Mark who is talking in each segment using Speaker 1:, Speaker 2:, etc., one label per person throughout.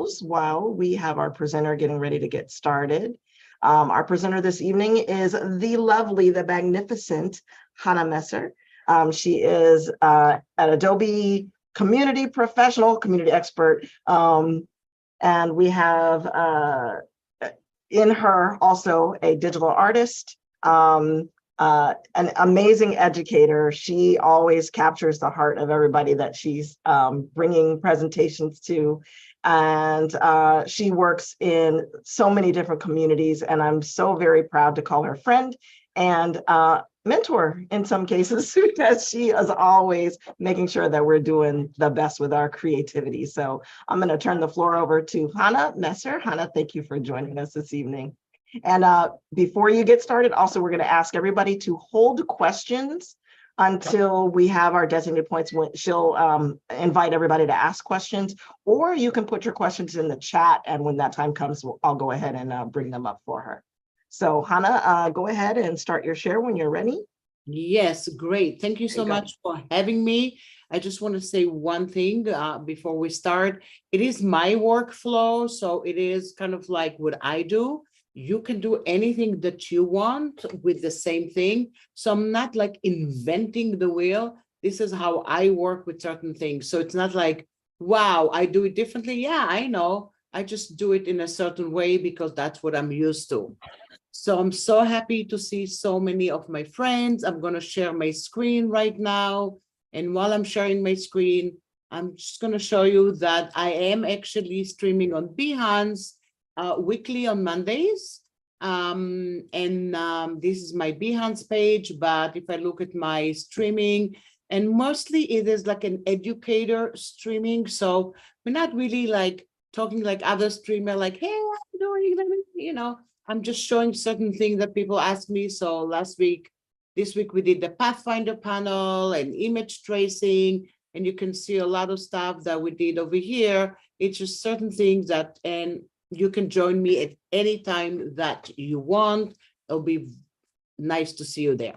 Speaker 1: close while we have our presenter getting ready to get started. Our presenter this evening is the lovely, the magnificent Chana Messer. She is an Adobe community professional, community expert, and we have in her also a digital artist, an amazing educator. She always captures the heart of everybody that she's bringing presentations to. And she works in so many different communities, and I'm so very proud to call her friend and mentor in some cases, because she is always making sure that we're doing the best with our creativity. So I'm going to turn the floor over to Chana Messer. Chana, thank you for joining us this evening. And before you get started, also, we're going to ask everybody to hold questions until we have our designated points. She'll invite everybody to ask questions, or you can put your questions in the chat, and when that time comes, I'll go ahead and bring them up for her. So Chana, go ahead and start your share when you're ready.
Speaker 2: Yes, great. Thank you so much for having me. I just want to say one thing before we start. It is my workflow, so it is kind of like what I do. You can do anything that you want with the same thing. So I'm not like inventing the wheel. This is how I work with certain things. So it's not like, wow, I do it differently. Yeah, I know. I just do it in a certain way because that's what I'm used to. So I'm so happy to see so many of my friends. I'm going to share my screen right now. And while I'm sharing my screen, I'm just going to show you that I am actually streaming on Behance weekly on Mondays. This is my Behance page, but if I look at my streaming, and mostly it is like an educator streaming. So we're not really like talking like other streamer, like, hey, what are you doing? You know, I'm just showing certain things that people ask me. So this week we did the Pathfinder panel and image tracing, and you can see a lot of stuff that we did over here. It's just certain things that, and you can join me at any time that you want. It'll be nice to see you there.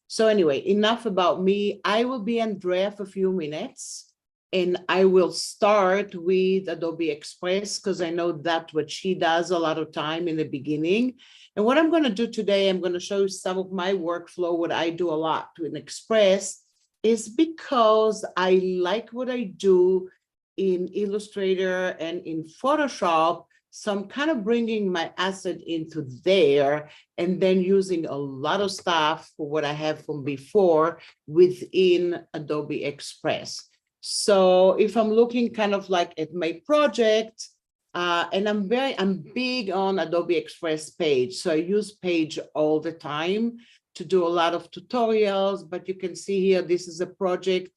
Speaker 2: So anyway, enough about me. I will be Andrea for a few minutes, and I will start with Adobe Express because I know that's what she does a lot of time in the beginning. And what I'm going to do today, I'm going to show you some of my workflow. What I do a lot in Express is because I like what I do in Illustrator and in Photoshop. So I'm kind of bringing my asset into there and then using a lot of stuff for what I have from before within Adobe Express. So if I'm looking kind of like at my project, and I'm big on Adobe Express Page. So I use Page all the time to do a lot of tutorials, but you can see here, this is a project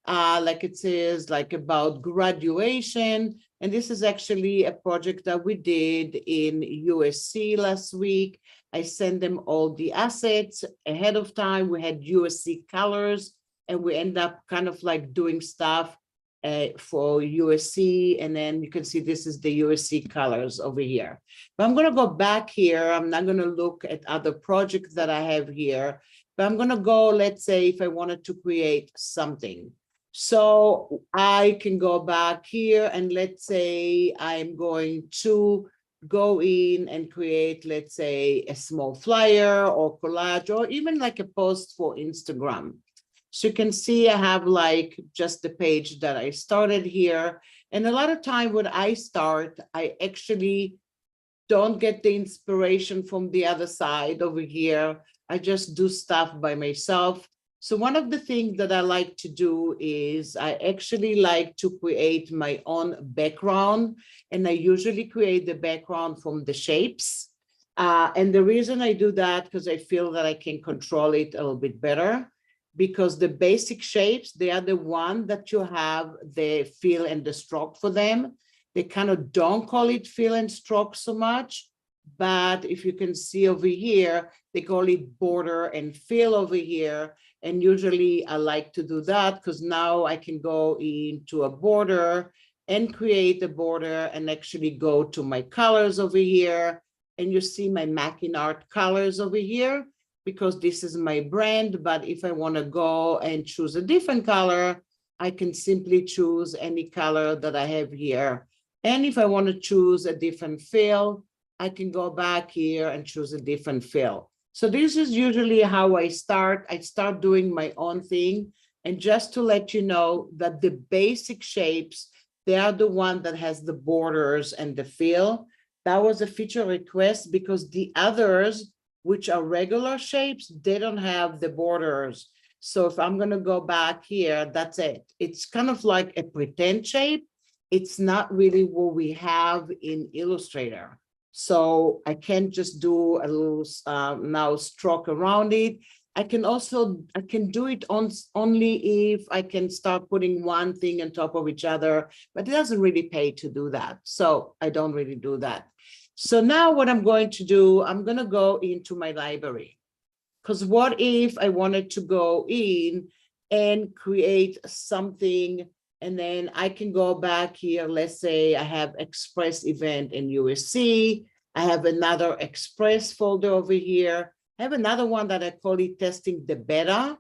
Speaker 2: like it says, like about graduation. And this is actually a project that we did in USC last week. I sent them all the assets ahead of time. We had USC colors, and we end up kind of like doing stuff for USC. And then you can see this is the USC colors over here. But I'm going to go back here. I'm not going to look at other projects that I have here, but I'm going to go, let's say, if I wanted to create something. So I can go back here, and let's say I'm going to go in and create, let's say, a small flyer or collage, or even like a post for Instagram. So you can see I have like just the page that I started here. And a lot of time when I start, I actually don't get the inspiration from the other side over here. I just do stuff by myself. So one of the things that I like to do is I actually like to create my own background, and I usually create the background from the shapes. And the reason I do that, because I feel that I can control it a little bit better, because the basic shapes, they are the one that you have the fill and the stroke for them. They kind of don't call it fill and stroke so much, but if you can see over here, they call it border and fill over here. And usually I like to do that because now I can go into a border and create a border and actually go to my colors over here. And you see my Mackinac colors over here because this is my brand. But if I want to go and choose a different color, I can simply choose any color that I have here. And if I want to choose a different fill, I can go back here and choose a different fill. So this is usually how I start. I start doing my own thing. And just to let you know that the basic shapes, they are the one that has the borders and the fill. That was a feature request because the others, which are regular shapes, they don't have the borders. So if I'm going to go back here, that's it. It's kind of like a pretend shape. It's not really what we have in Illustrator. So I can't just do a little now stroke around it. I can do it only if I can start putting one thing on top of each other, but it doesn't really pay to do that. So I don't really do that. So now what I'm going to do, I'm going to go into my library. Because what if I wanted to go in and create something, and then I can go back here. Let's say I have Express event in USC. I have another Express folder over here. I have another one that I call it testing the beta,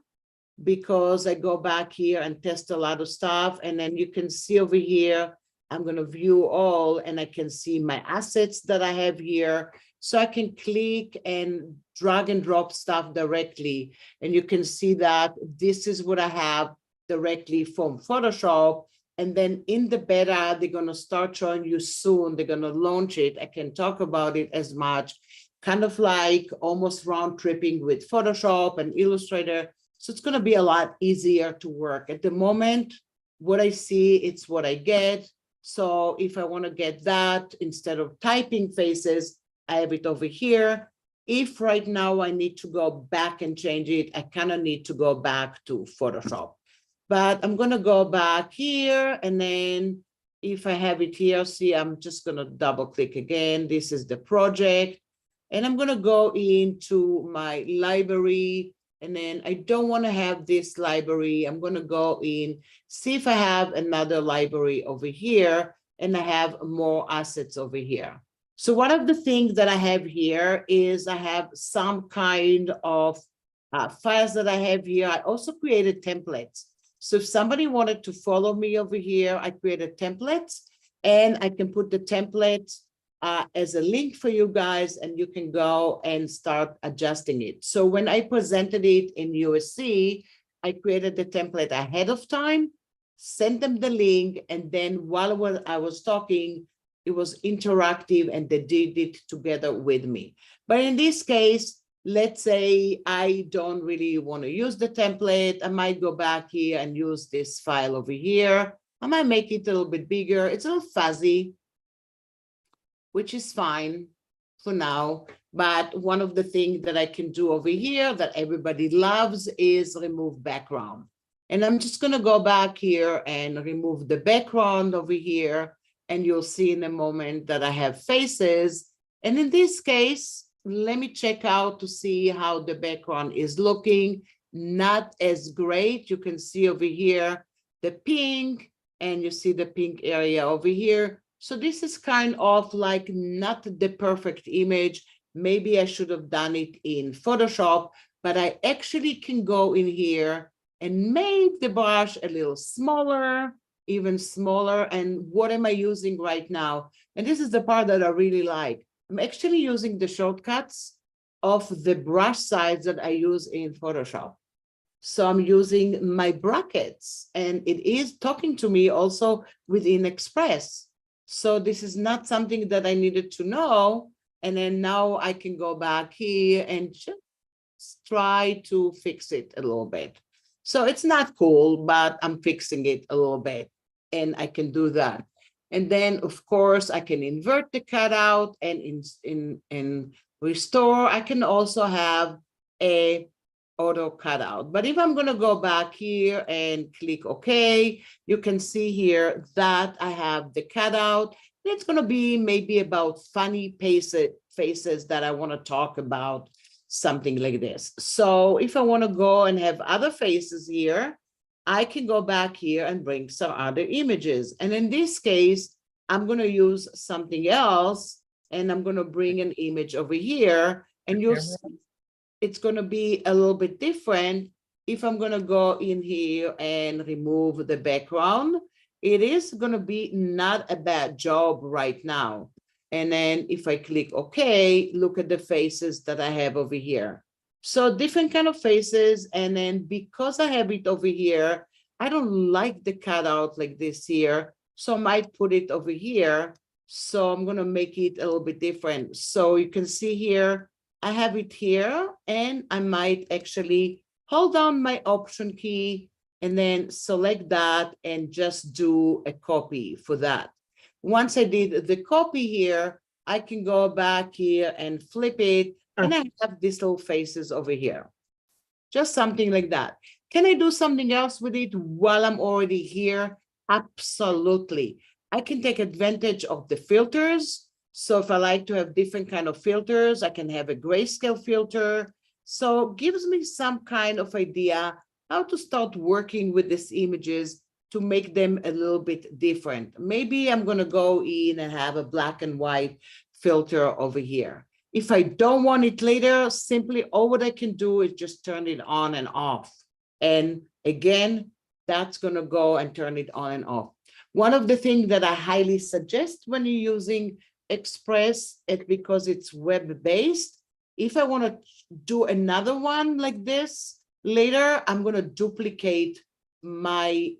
Speaker 2: because I go back here and test a lot of stuff. And then you can see over here, I'm going to view all, and I can see my assets that I have here. So I can click and drag and drop stuff directly. And you can see that this is what I have directly from Photoshop. And then in the beta, they're going to start showing you soon. They're going to launch it. I can talk about it as much, kind of like almost round tripping with Photoshop and Illustrator. So it's going to be a lot easier to work. At the moment, what I see, it's what I get. So if I want to get that, instead of typing faces, I have it over here. If right now I need to go back and change it, I kind of need to go back to Photoshop. But I'm going to go back here. And then if I have it here, see, I'm just going to double click again. This is the project. And I'm going to go into my library. And then I don't want to have this library. I'm going to go in, see if I have another library over here, and I have more assets over here. So one of the things that I have here is I have some kind of files that I have here. I also created templates. So if somebody wanted to follow me over here, I created templates, and I can put the template as a link for you guys, and you can go and start adjusting it. So when I presented it in USC, I created the template ahead of time, sent them the link, and then while I was talking, it was interactive and they did it together with me. But in this case, let's say I don't really want to use the template. I might go back here and use this file over here. I might make it a little bit bigger. It's a little fuzzy, which is fine for now. But one of the things that I can do over here that everybody loves is remove background. And I'm just going to go back here and remove the background over here. And you'll see in a moment that I have faces. And in this case, let me check out to see how the background is looking. Not as great. You can see over here the pink, and you see the pink area over here. So this is kind of like not the perfect image. Maybe I should have done it in Photoshop, but I actually can go in here and make the brush a little smaller, even smaller. And what am I using right now? And this is the part that I really like. I'm actually using the shortcuts of the brush size that I use in Photoshop. So I'm using my brackets, and it is talking to me also within Express. So this is not something that I needed to know. And then now I can go back here and just try to fix it a little bit. So it's not cool, but I'm fixing it a little bit, and I can do that. And then, of course, I can invert the cutout, and in restore, I can also have a auto cutout. But if I'm going to go back here and click OK, you can see here that I have the cutout. It's going to be maybe about funny faces that I want to talk about, something like this. So if I want to go and have other faces here, I can go back here and bring some other images. And in this case, I'm going to use something else, and I'm going to bring an image over here, and you'll see it's going to be a little bit different if I'm going to go in here and remove the background. it is going to be not a bad job right now. And then if I click OK, look at the faces that I have over here. So different kind of faces. And then because I have it over here, I don't like the cutout like this here. So I might put it over here. So I'm going to make it a little bit different. So you can see here, I have it here, and I might actually hold down my Option key and then select that and just do a copy for that. Once I did the copy here, I can go back here and flip it, and I have these little faces over here. Just something like that. Can I do something else with it while I'm already here? Absolutely. I can take advantage of the filters. So if I like to have different kind of filters, I can have a grayscale filter. So it gives me some kind of idea how to start working with these images to make them a little bit different. Maybe I'm going to go in and have a black and white filter over here. If I don't want it later, simply all what I can do is just turn it on and off. And again, that's going to go and turn it on and off. One of the things that I highly suggest when you're using Express, it's because it's web-based. If I want to do another one like this later, I'm going to duplicate my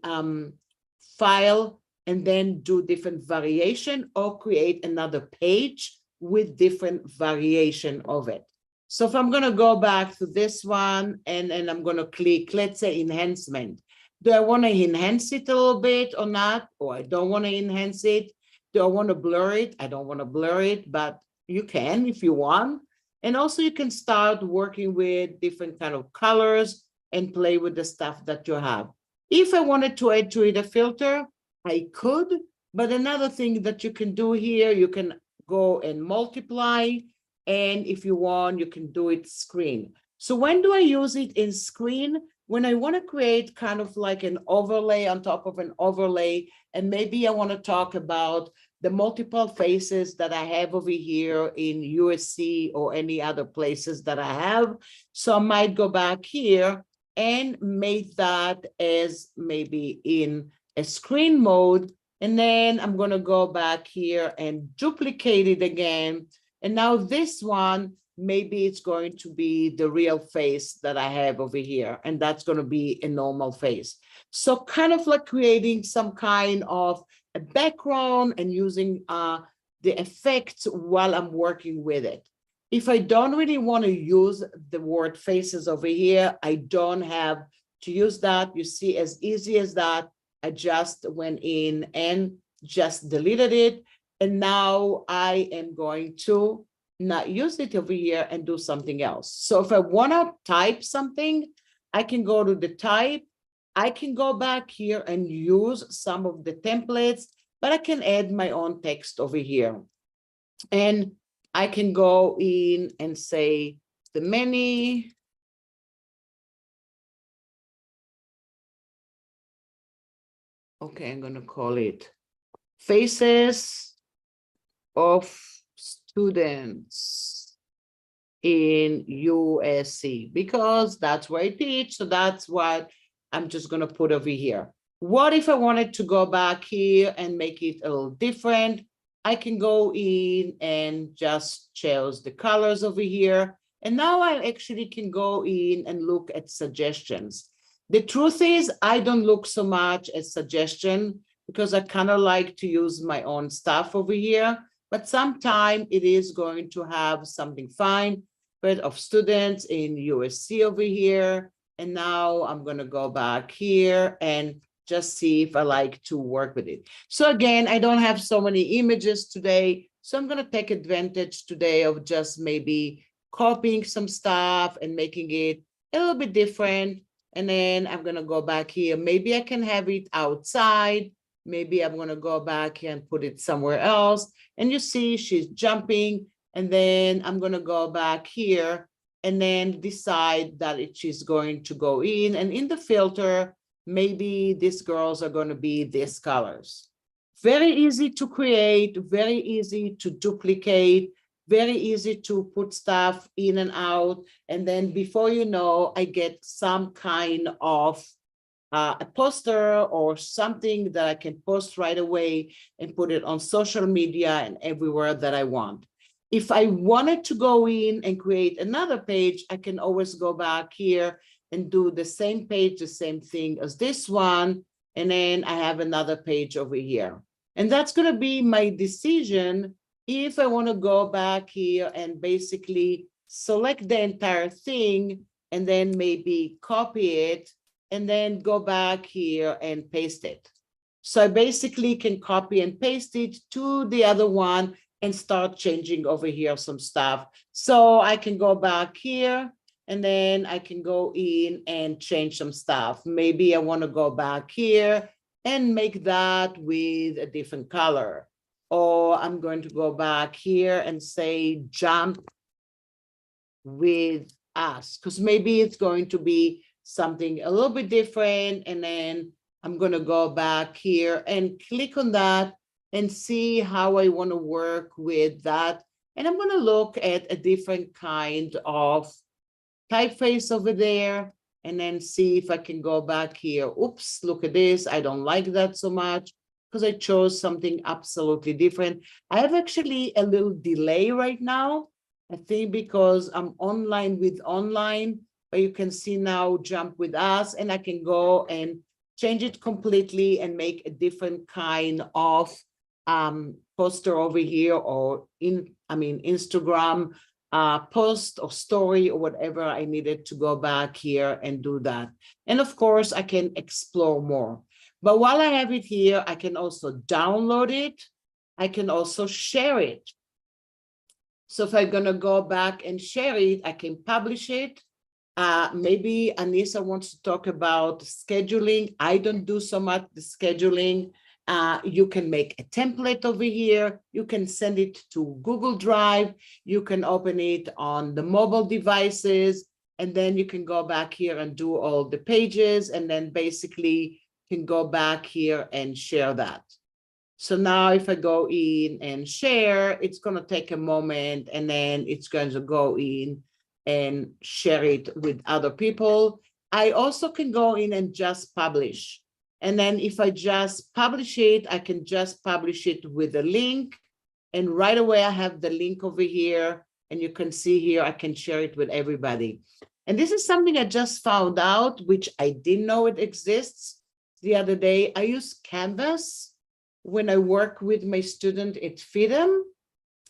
Speaker 2: file and then do different variation or create another page with different variation of it. So if I'm going to go back to this one and I'm going to click, let's say enhancement. Do I want to enhance it a little bit or not? Or I don't want to enhance it. Do I want to blur it? I don't want to blur it, but you can if you want. And also you can start working with different kind of colors and play with the stuff that you have. If I wanted to add to it a filter, I could, but another thing that you can do here, you can go and multiply. And if you want, you can do it screen. So when do I use it in screen? When I want to create kind of like an overlay on top of an overlay, and maybe I want to talk about the multiple faces that I have over here in USC or any other places that I have. So I might go back here and make that as maybe in a screen mode. And then I'm going to go back here and duplicate it again. And now this one, maybe it's going to be the real face that I have over here. And that's going to be a normal face. So kind of like creating some kind of a background and using the effects while I'm working with it. If I don't really want to use the word faces over here, I don't have to use that. You see, as easy as that, I just went in and just deleted it. And now I am going to not use it over here and do something else. So if I want to type something, I can go to the type. I can go back here and use some of the templates, but I can add my own text over here. And I can go in and say the many okay, I'm going to call it faces of students in USC, because that's where I teach. So that's what I'm just going to put over here. What if I wanted to go back here and make it a little different? I can go in and just choose the colors over here. And now I actually can go in and look at suggestions. The truth is, I don't look so much at suggestion because I kind of like to use my own stuff over here. But sometime it is going to have something fine, but of students in USC over here. And now I'm going to go back here and just see if I like to work with it. So again, I don't have so many images today. So I'm going to take advantage today of just maybe copying some stuff and making it a little bit different. And then I'm going to go back here. Maybe I can have it outside. Maybe I'm going to go back here and put it somewhere else. And you see she's jumping. And then I'm going to go back here and then decide that she's going to go in. And in the filter, maybe these girls are going to be these colors. Very easy to create, very easy to duplicate, very easy to put stuff in and out. And then before you know, I get some kind of a poster or something that I can post right away and put it on social media and everywhere that I want. If I wanted to go in and create another page, I can always go back here and do the same page, the same thing as this one. And then I have another page over here. And that's going to be my decision if I want to go back here and basically select the entire thing and then maybe copy it and then go back here and paste it. So I basically can copy and paste it to the other one and start changing over here some stuff. So I can go back here and then I can go in and change some stuff. Maybe I want to go back here and make that with a different color. Or I'm going to go back here and say jump with us, because maybe it's going to be something a little bit different. And then I'm going to go back here and click on that and see how I want to work with that. And I'm going to look at a different kind of typeface over there and then see if I can go back here. Oops, look at this. I don't like that so much because I chose something absolutely different. I have actually a little delay right now. I think because I'm online with online, but you can see now jump with us, and I can go and change it completely and make a different kind of poster over here, or Instagram post or story or whatever I needed to go back here and do that. And of course, I can explore more. But while I have it here, I can also download it. I can also share it. So if I'm going to go back and share it, I can publish it. Maybe Anissa wants to talk about scheduling. I don't do so much the scheduling. You can make a template over here. You can send it to Google Drive. You can open it on the mobile devices. And then you can go back here and do all the pages. And then basically can go back here and share that. So now if I go in and share, it's going to take a moment, and then it's going to go in and share it with other people. I also can go in and just publish. And then if I just publish it, I can just publish it with a link. And right away, I have the link over here. And you can see here, I can share it with everybody. And this is something I just found out, which I didn't know it exists the other day. I use Canvas when I work with my student at FIDM.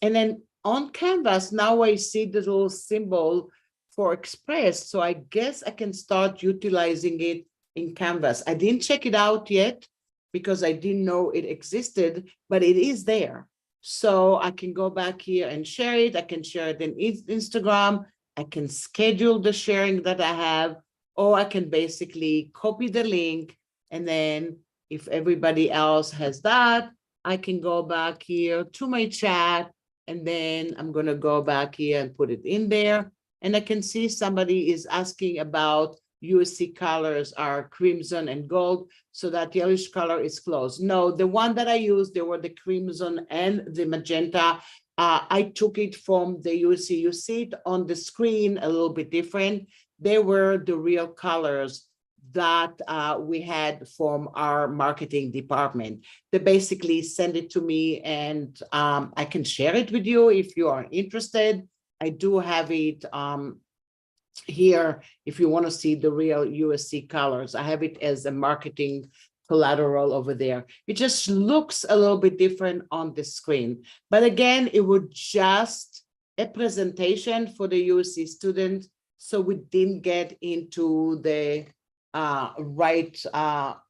Speaker 2: And then on Canvas, now I see the little symbol for Express. So I guess I can start utilizing it in Canvas. I didn't check it out yet because I didn't know it existed, but it is there. So I can go back here and share it. I can share it in Instagram. I can schedule the sharing that I have, or I can basically copy the link. And then if everybody else has that, I can go back here to my chat, and then I'm going to go back here and put it in there. And I can see somebody is asking about USC colors are crimson and gold, so that yellowish color is closed. No, the one that I used, they were the crimson and the magenta. I took it from the USC. You see it on the screen a little bit different. They were the real colors that we had from our marketing department. They basically send it to me, and I can share it with you if you are interested. I do have it here if you want to see the real USC colors. I have it as a marketing collateral over there. It just looks a little bit different on the screen. But again, it was just a presentation for the USC student, so we didn't get into the right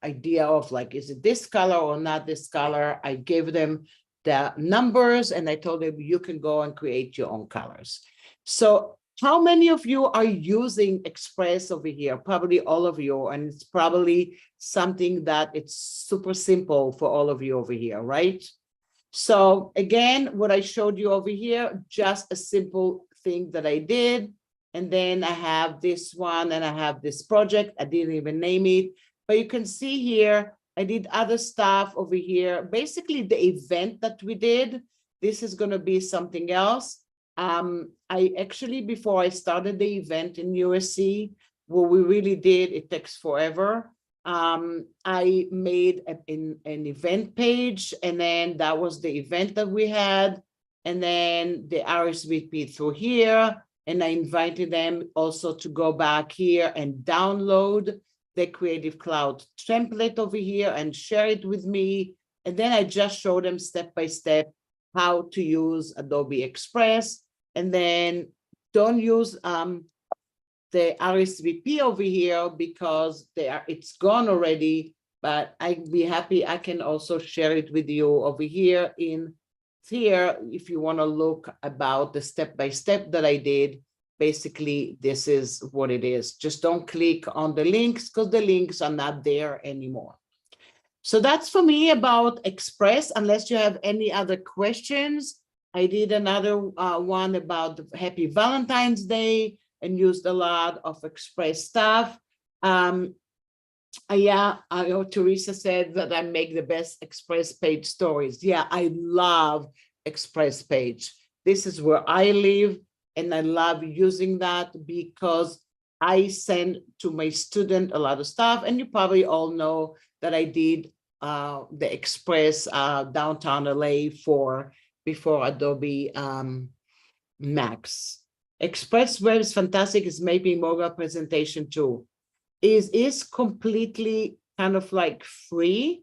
Speaker 2: idea of like, is it this color or not this color? I gave them the numbers and I told them you can go and create your own colors. So how many of you are using Express over here? Probably all of you, and it's probably something that it's super simple for all of you over here, right? So again, what I showed you over here, just a simple thing that I did. And then I have this one and I have this project. I didn't even name it, but you can see here, I did other stuff over here. Basically the event that we did, this is going to be something else. I actually, before I started the event in USC, what we really did, it takes forever. I made an event page, and then that was the event that we had. And then the RSVP through here. And I invited them also to go back here and download the Creative Cloud template over here and share it with me. And then I just showed them step by step how to use Adobe Express. And then don't use the RSVP over here because it's gone already, but I'd be happy. I can also share it with you over here in here. If you want to look about the step-by-step that I did, basically, this is what it is. Just don't click on the links because the links are not there anymore. So that's for me about Express, unless you have any other questions. I did another one about Happy Valentine's Day and used a lot of Express stuff. Yeah, I know Teresa said that I make the best Express page stories. Yeah, I love Express page. This is where I live, and I love using that because I send to my student a lot of stuff. And you probably all know that I did the Express downtown LA before Adobe Max. Express Web is fantastic. It's maybe mobile presentation too. Is completely kind of like free.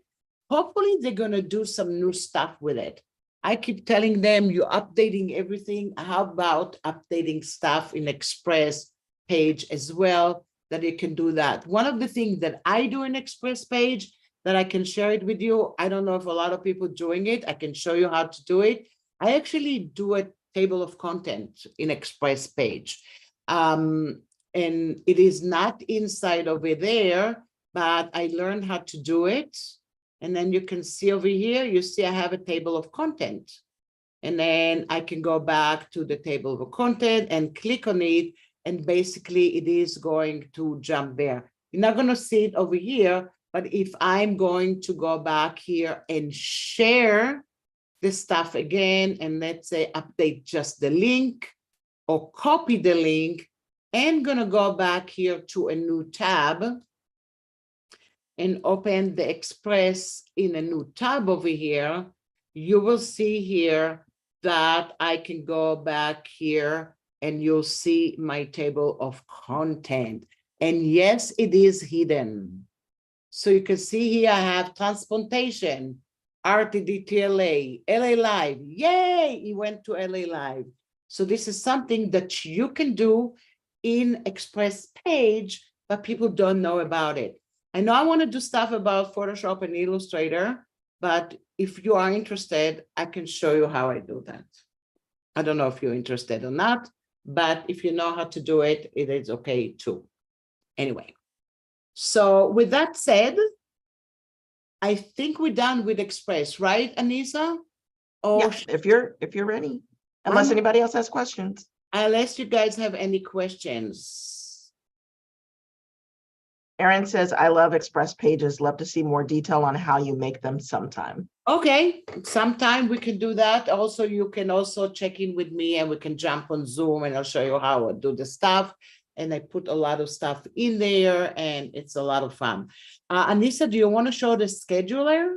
Speaker 2: Hopefully they're gonna do some new stuff with it. I keep telling them you're updating everything. How about updating stuff in Express page as well, that you can do that. One of the things that I do in Express page that I can share it with you. I don't know if a lot of people doing it. I can show you how to do it. I actually do a table of content in Express page. And it is not inside over there, but I learned how to do it. And then you can see over here, you see I have a table of content. And then I can go back to the table of content and click on it. And basically it is going to jump there. You're not going to see it over here, but if I'm going to go back here and share this stuff again, and let's say update just the link or copy the link, and gonna go back here to a new tab and open the Express in a new tab over here, you will see here that I can go back here and you'll see my table of content. And yes, it is hidden. So you can see here I have transplantation, RTDTLA, LA Live. Yay, he went to LA Live. So this is something that you can do in Express page, but people don't know about it. I know I want to do stuff about Photoshop and Illustrator, but if you are interested, I can show you how I do that. I don't know if you're interested or not, but if you know how to do it, it is okay too. Anyway, so with that said, I think we're done with Express, right, Anissa?
Speaker 1: Yeah, if you're ready, unless anybody else has questions.
Speaker 2: Unless you guys have any questions.
Speaker 1: Erin says, I love Express pages. Love to see more detail on how you make them sometime.
Speaker 2: Okay, sometime we can do that. Also, you can also check in with me and we can jump on Zoom and I'll show you how I do the stuff. And I put a lot of stuff in there and it's a lot of fun. Anissa, do you want to show the scheduler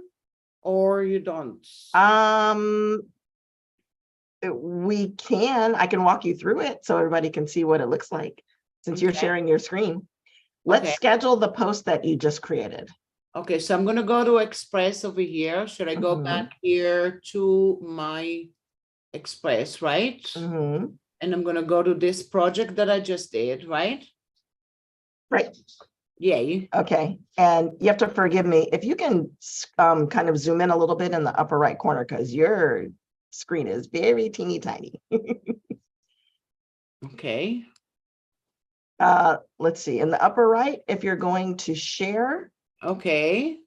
Speaker 2: or you don't?
Speaker 1: I can walk you through it so everybody can see what it looks like since you're sharing your screen. Let's schedule the post that you just created.
Speaker 2: Okay, so I'm going to go to Express over here. Should I go back here to my Express, right? And I'm going to go to this project that I just did, right?
Speaker 1: Right.
Speaker 2: Yay.
Speaker 1: Okay. And you have to forgive me if you can kind of zoom in a little bit in the upper right corner because your screen is very teeny tiny.
Speaker 2: Okay.
Speaker 1: Let's see. In the upper right, if you're going to share.
Speaker 2: Okay.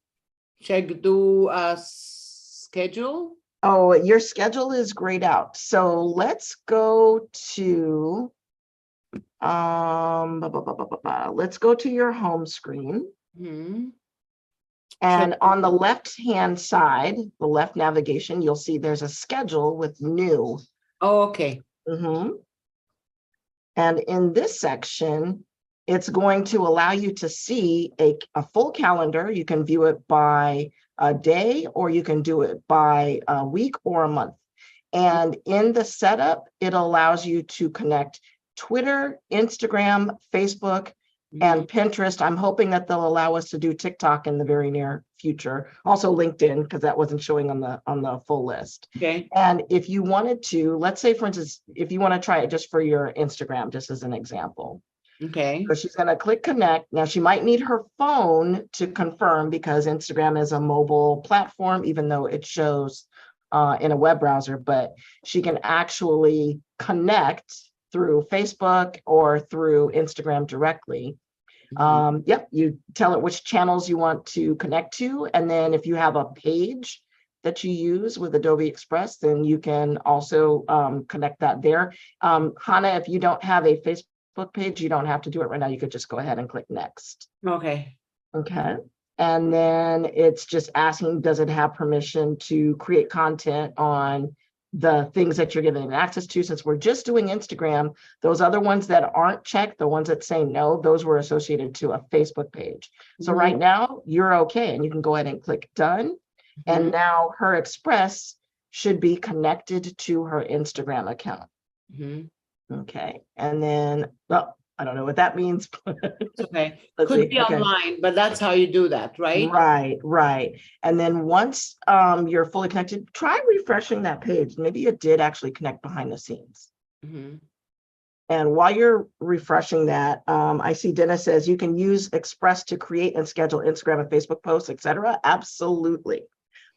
Speaker 2: Check do schedule.
Speaker 1: Oh, your schedule is grayed out. So let's go to let's go to your home screen. And on the left-hand side, the left navigation, you'll see there's a schedule with new.
Speaker 2: Oh, okay.
Speaker 1: And in this section, it's going to allow you to see a full calendar. You can view it by a day, or you can do it by a week or a month. And in the setup, it allows you to connect Twitter, Instagram, Facebook, and Pinterest. I'm hoping that they'll allow us to do TikTok in the very near future. Also LinkedIn, because that wasn't showing on the full list.
Speaker 2: Okay.
Speaker 1: And if you wanted to, let's say, for instance, if you want to try it just for your Instagram, just as an example.
Speaker 2: Okay.
Speaker 1: So she's going to click connect. Now she might need her phone to confirm, because Instagram is a mobile platform, even though it shows in a web browser, but she can actually connect through Facebook or through Instagram directly. Yep, you tell it which channels you want to connect to. And then if you have a page that you use with Adobe Express, then you can also connect that there. Chana, if you don't have a Facebook page, you don't have to do it right now. You could just go ahead and click next.
Speaker 2: Okay.
Speaker 1: Okay. And then it's just asking, does it have permission to create content on the things that you're giving access to? Since we're just doing Instagram, those other ones that aren't checked, the ones that say no, those were associated to a Facebook page. So right now you're okay, and you can go ahead and click done. And now her Express should be connected to her Instagram account. Okay. And then, well, I don't know what that means.
Speaker 2: It's okay.
Speaker 1: Let's
Speaker 2: Could
Speaker 1: see.
Speaker 2: be
Speaker 1: Okay.
Speaker 2: online, but that's how you do that, right?
Speaker 1: Right. And then once you're fully connected, try refreshing that page. Maybe it did actually connect behind the scenes. And while you're refreshing that, I see Dennis says you can use Express to create and schedule Instagram and Facebook posts, etc. Absolutely.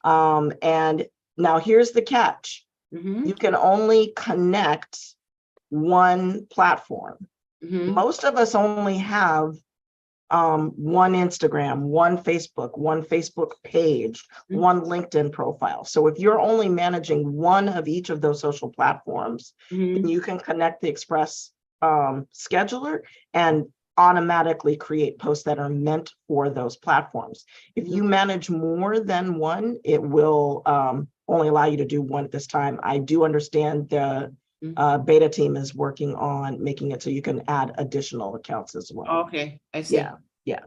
Speaker 1: And now here's the catch. You can only connect one platform. Most of us only have one Instagram, one Facebook page, one LinkedIn profile. So if you're only managing one of each of those social platforms, then you can connect the Express scheduler and automatically create posts that are meant for those platforms. If you manage more than one, it will only allow you to do one at this time. I do understand the beta team is working on making it so you can add additional accounts as well.
Speaker 2: Okay, I see.
Speaker 1: Yeah.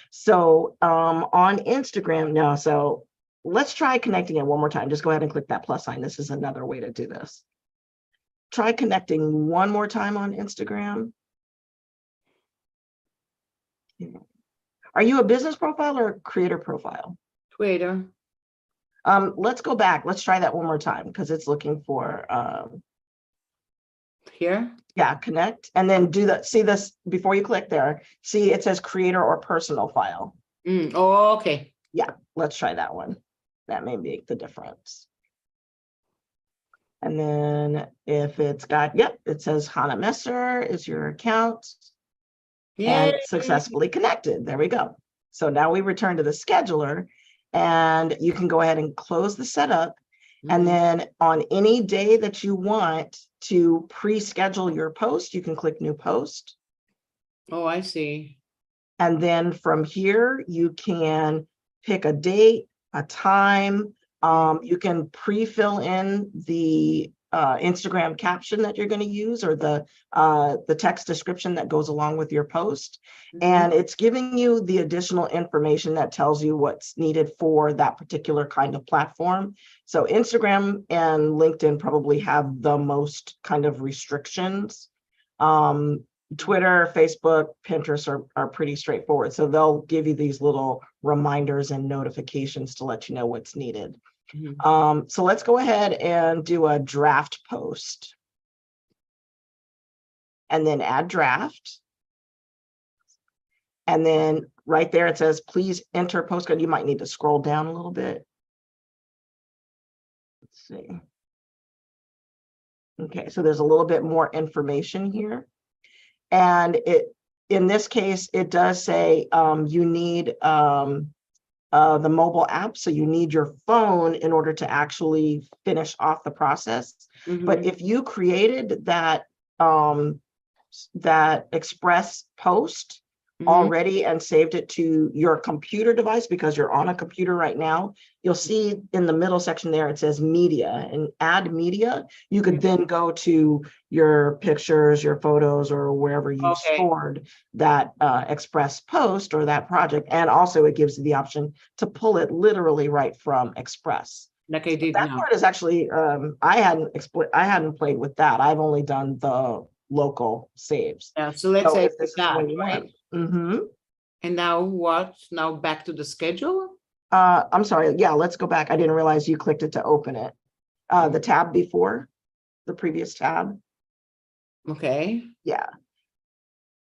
Speaker 1: So on Instagram now, so let's try connecting it one more time. Just go ahead and click that plus sign. This is another way to do this. Try connecting one more time on Instagram. Are you a business profile or a creator profile?
Speaker 2: Twitter.
Speaker 1: Let's go back. Let's try that one more time, because it's looking for
Speaker 2: Here?
Speaker 1: Yeah, connect, and then do the, see this before you click there. See, it says creator or personal file.
Speaker 2: Oh, okay.
Speaker 1: Yeah, let's try that one. That may make the difference. And then if it's got, yep, it says Chana Messer is your account. And successfully connected. There we go. So now we return to the scheduler, and you can go ahead and close the setup. And then on any day that you want to pre-schedule your post, you can click new post.
Speaker 2: Oh, I see.
Speaker 1: And then from here, you can pick a date, a time. You can pre-fill in the Instagram caption that you're going to use, or the text description that goes along with your post. And it's giving you the additional information that tells you what's needed for that particular kind of platform. So Instagram and LinkedIn probably have the most kind of restrictions. Twitter, Facebook, Pinterest are pretty straightforward. So they'll give you these little reminders and notifications to let you know what's needed. So let's go ahead and do a draft post. And then add draft. And then right there it says, please enter postcode. You might need to scroll down a little bit. Let's see. Okay, so there's a little bit more information here. And in this case, it does say you need the mobile app. So you need your phone in order to actually finish off the process. But if you created that Express post already and saved it to your computer device because you're on a computer right now, you'll see in the middle section there, it says media and add media. You could then go to your pictures, your photos, or wherever you've stored that Express post or that project. And also it gives you the option to pull it literally right from Express.
Speaker 2: Like I did
Speaker 1: That
Speaker 2: now.
Speaker 1: part is actually, I hadn't played with that. I've only done the local saves.
Speaker 2: Yeah, so let's say
Speaker 1: if this is the
Speaker 2: that,
Speaker 1: way you want.
Speaker 2: right? And now what? Now back to the schedule?
Speaker 1: I'm sorry. Yeah, let's go back. I didn't realize you clicked it to open it. The tab before, the previous tab.
Speaker 2: Okay.
Speaker 1: Yeah.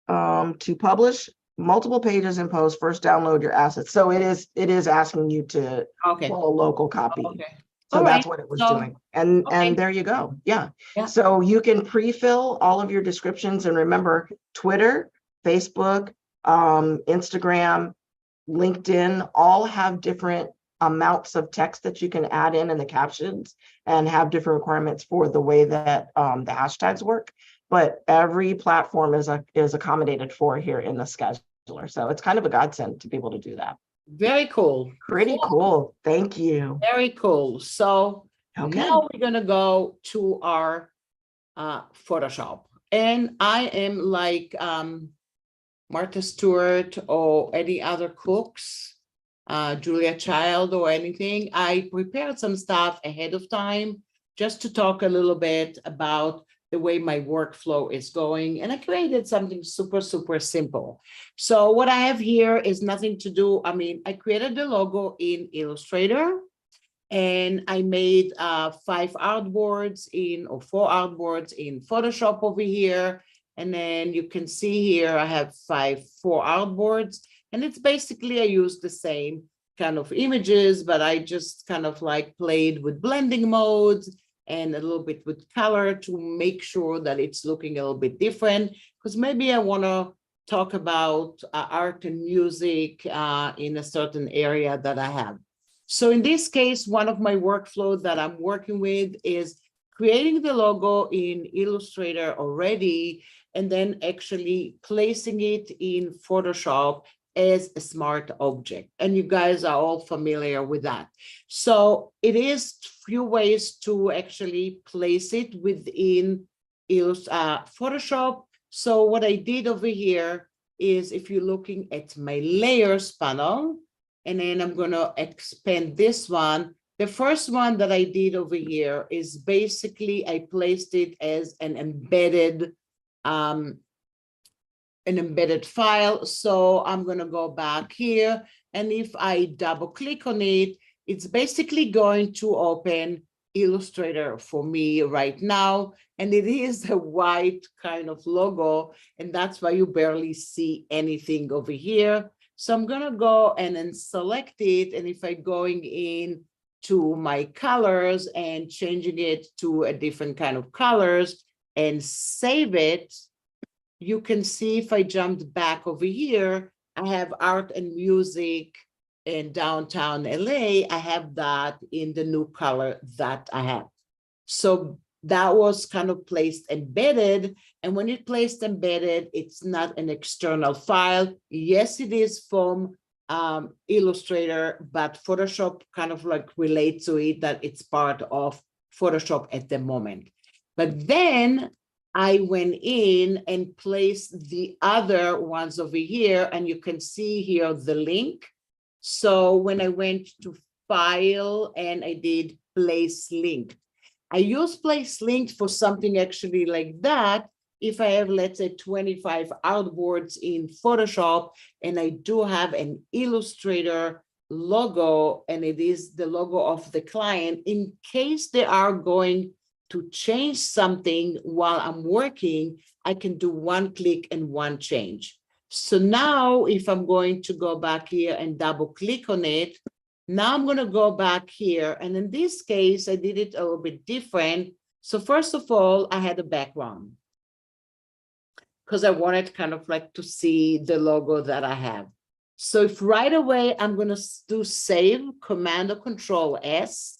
Speaker 1: To publish multiple pages in post, first download your assets. So it is asking you to pull a local copy.
Speaker 2: Okay.
Speaker 1: So that's what it was doing. And there you go. Yeah. So you can pre-fill all of your descriptions. And remember, Twitter, Facebook, Instagram, LinkedIn all have different amounts of text that you can add in the captions and have different requirements for the way that the hashtags work. But every platform is accommodated for here in the scheduler. So it's kind of a godsend to be able to do that.
Speaker 2: Very cool.
Speaker 1: Pretty cool. Thank you.
Speaker 2: Very cool. So now we're going to go to our Photoshop. And I am like Martha Stewart or any other cooks, Julia Child or anything. I prepared some stuff ahead of time just to talk a little bit about the way my workflow is going. And I created something super, super simple. So what I have here is nothing to do. I mean, I created the logo in Illustrator and I made 5 artboards or 4 artboards in Photoshop over here. And then you can see here, I have 4 artboards. And it's basically, I use the same kind of images, but I just kind of like played with blending modes and a little bit with color to make sure that it's looking a little bit different. Because maybe I want to talk about art and music in a certain area that I have. So in this case, one of my workflows that I'm working with is creating the logo in Illustrator already, and then actually placing it in Photoshop as a smart object. And you guys are all familiar with that. So it is few ways to actually place it within Photoshop. So what I did over here is, if you're looking at my layers panel, and then I'm going to expand this one. The first one that I did over here is basically I placed it as an embedded file. So I'm going to go back here. And if I double click on it, it's basically going to open Illustrator for me right now. And it is a white kind of logo. And that's why you barely see anything over here. So I'm going to go and then select it. And if I'm going in to my colors and changing it to a different kind of colors and save it, you can see if I jumped back over here, I have art and music in downtown LA. I have that in the new color that I have. So that was kind of placed embedded. And when it placed embedded, it's not an external file. Yes, it is from Illustrator, but Photoshop kind of like relates to it that it's part of Photoshop at the moment. But then I went in and placed the other ones over here, and you can see here the link. So when I went to File and I did Place Link, I use Place Linked for something actually like that. If I have, let's say, 25 artboards in Photoshop, and I do have an Illustrator logo, and it is the logo of the client, in case they are going to change something while I'm working, I can do one click and one change. So now if I'm going to go back here and double click on it, now I'm going to go back here. And in this case, I did it a little bit different. So first of all, I had a background because I wanted kind of like to see the logo that I have. So if right away, I'm going to do Save, Command or Control S,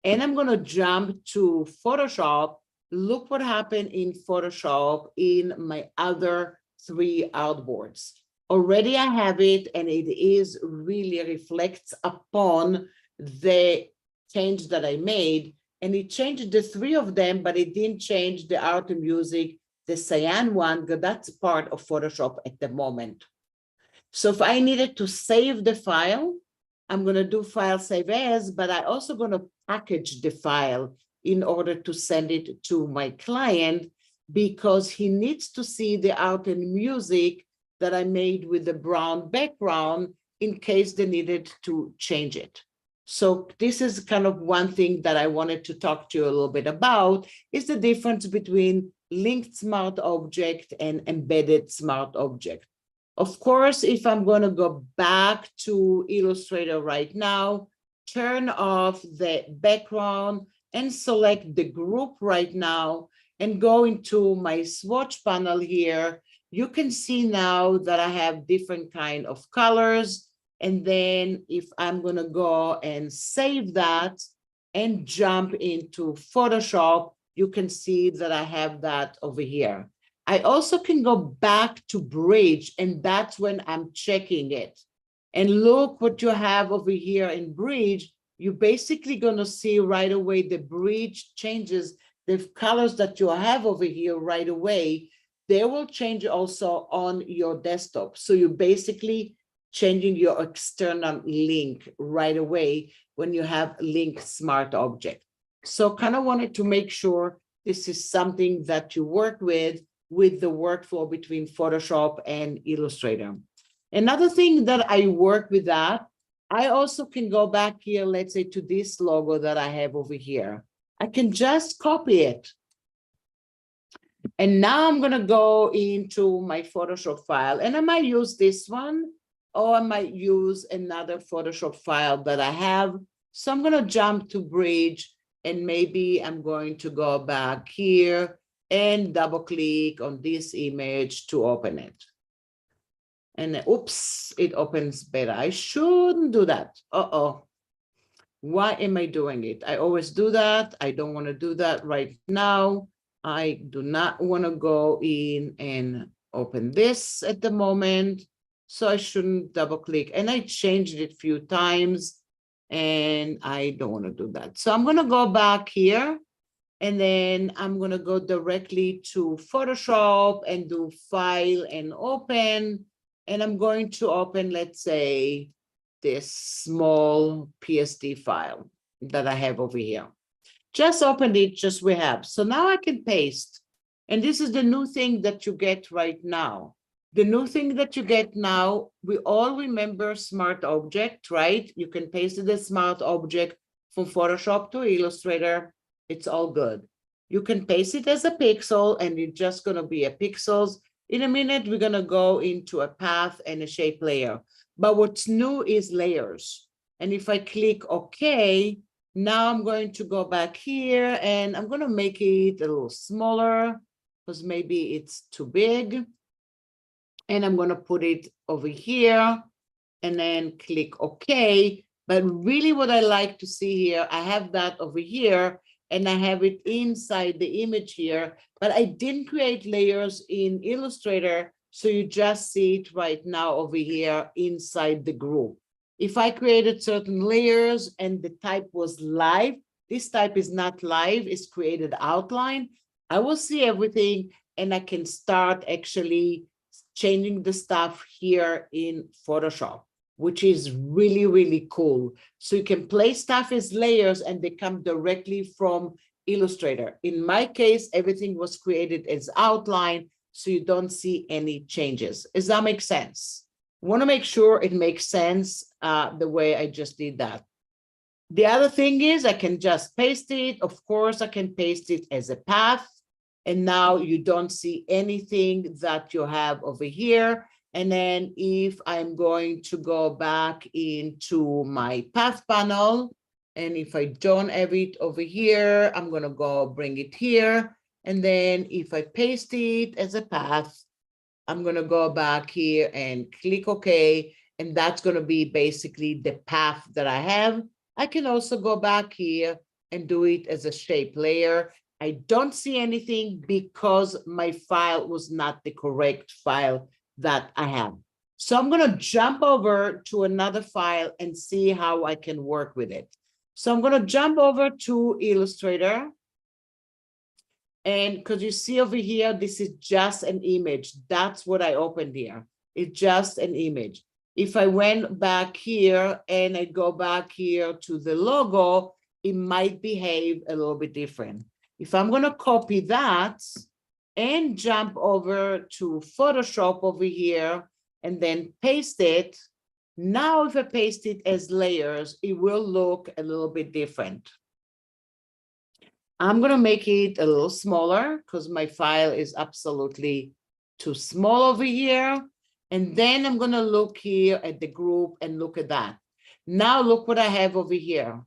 Speaker 2: and I'm going to jump to Photoshop. Look what happened in Photoshop in my other 3 artboards. already I have it, and it is really reflects upon the change that I made. And it changed the three of them, but it didn't change the art and music, the cyan one, because that's part of Photoshop at the moment. So if I needed to save the file, I'm going to do file save as, but I also going to package the file in order to send it to my client, because he needs to see the art and music that I made with the brown background in case they needed to change it. So this is kind of one thing that I wanted to talk to you a little bit about, is the difference between linked smart object and embedded smart object. Of course, if I'm going to go back to Illustrator right now, turn off the background and select the group right now and go into my swatch panel here, you can see now that I have different kind of colors. And then if I'm going to go and save that and jump into Photoshop, you can see that I have that over here. I also can go back to Bridge, and that's when I'm checking it. And look what you have over here in Bridge. You're basically going to see right away the Bridge changes, the colors that you have over here right away. They will change also on your desktop. So you're basically changing your external link right away when you have linked smart object. So kind of wanted to make sure this is something that you work with the workflow between Photoshop and Illustrator. Another thing that I work with that, I also can go back here, let's say to this logo that I have over here. I can just copy it. And now I'm gonna go into my Photoshop file, and I might use this one, or I might use another Photoshop file that I have. So I'm gonna jump to Bridge, and maybe I'm going to go back here and double click on this image to open it. And oops, it opens better. I shouldn't do that. Uh-oh. Why am I doing it? I always do that. I don't want to do that right now. I do not want to go in and open this at the moment. So I shouldn't double click. And I changed it a few times, and I don't want to do that. So I'm going to go back here. And then I'm going to go directly to Photoshop and do File and Open. And I'm going to open, let's say, this small PSD file that I have over here. Just opened it, just we have. So now I can paste. And this is the new thing that you get right now. The new thing that you get now, we all remember Smart Object, right? You can paste the Smart Object from Photoshop to Illustrator. It's all good. You can paste it as a pixel, and it's just going to be a pixels. In a minute, we're going to go into a path and a shape layer. But what's new is layers. And if I click OK, now I'm going to go back here, and I'm going to make it a little smaller because maybe it's too big. And I'm going to put it over here and then click OK. But really what I like to see here, I have that over here, and I have it inside the image here, but I didn't create layers in Illustrator, so you just see it right now over here inside the group. If I created certain layers and the type was live, this type is not live, it's created outline, I will see everything, and I can start actually changing the stuff here in Photoshop, which is really, really cool. So you can place stuff as layers, and they come directly from Illustrator. In my case, everything was created as outline, so you don't see any changes. Does that make sense? I want to make sure it makes sense the way I just did that. The other thing is I can just paste it. Of course, I can paste it as a path. And now you don't see anything that you have over here. And then if I'm going to go back into my path panel, and if I don't have it over here, I'm going to go bring it here. And then if I paste it as a path, I'm going to go back here and click OK. And that's going to be basically the path that I have. I can also go back here and do it as a shape layer. I don't see anything because my file was not the correct file that I have. So I'm going to jump over to another file and see how I can work with it. So I'm going to jump over to Illustrator. And because you see over here, this is just an image. That's what I opened here. It's just an image. If I went back here and I go back here to the logo, it might behave a little bit different. If I'm going to copy that and jump over to Photoshop over here and then paste it, now if I paste it as layers, it will look a little bit different. I'm going to make it a little smaller because my file is absolutely too small over here. And then I'm going to look here at the group and look at that. Now look what I have over here.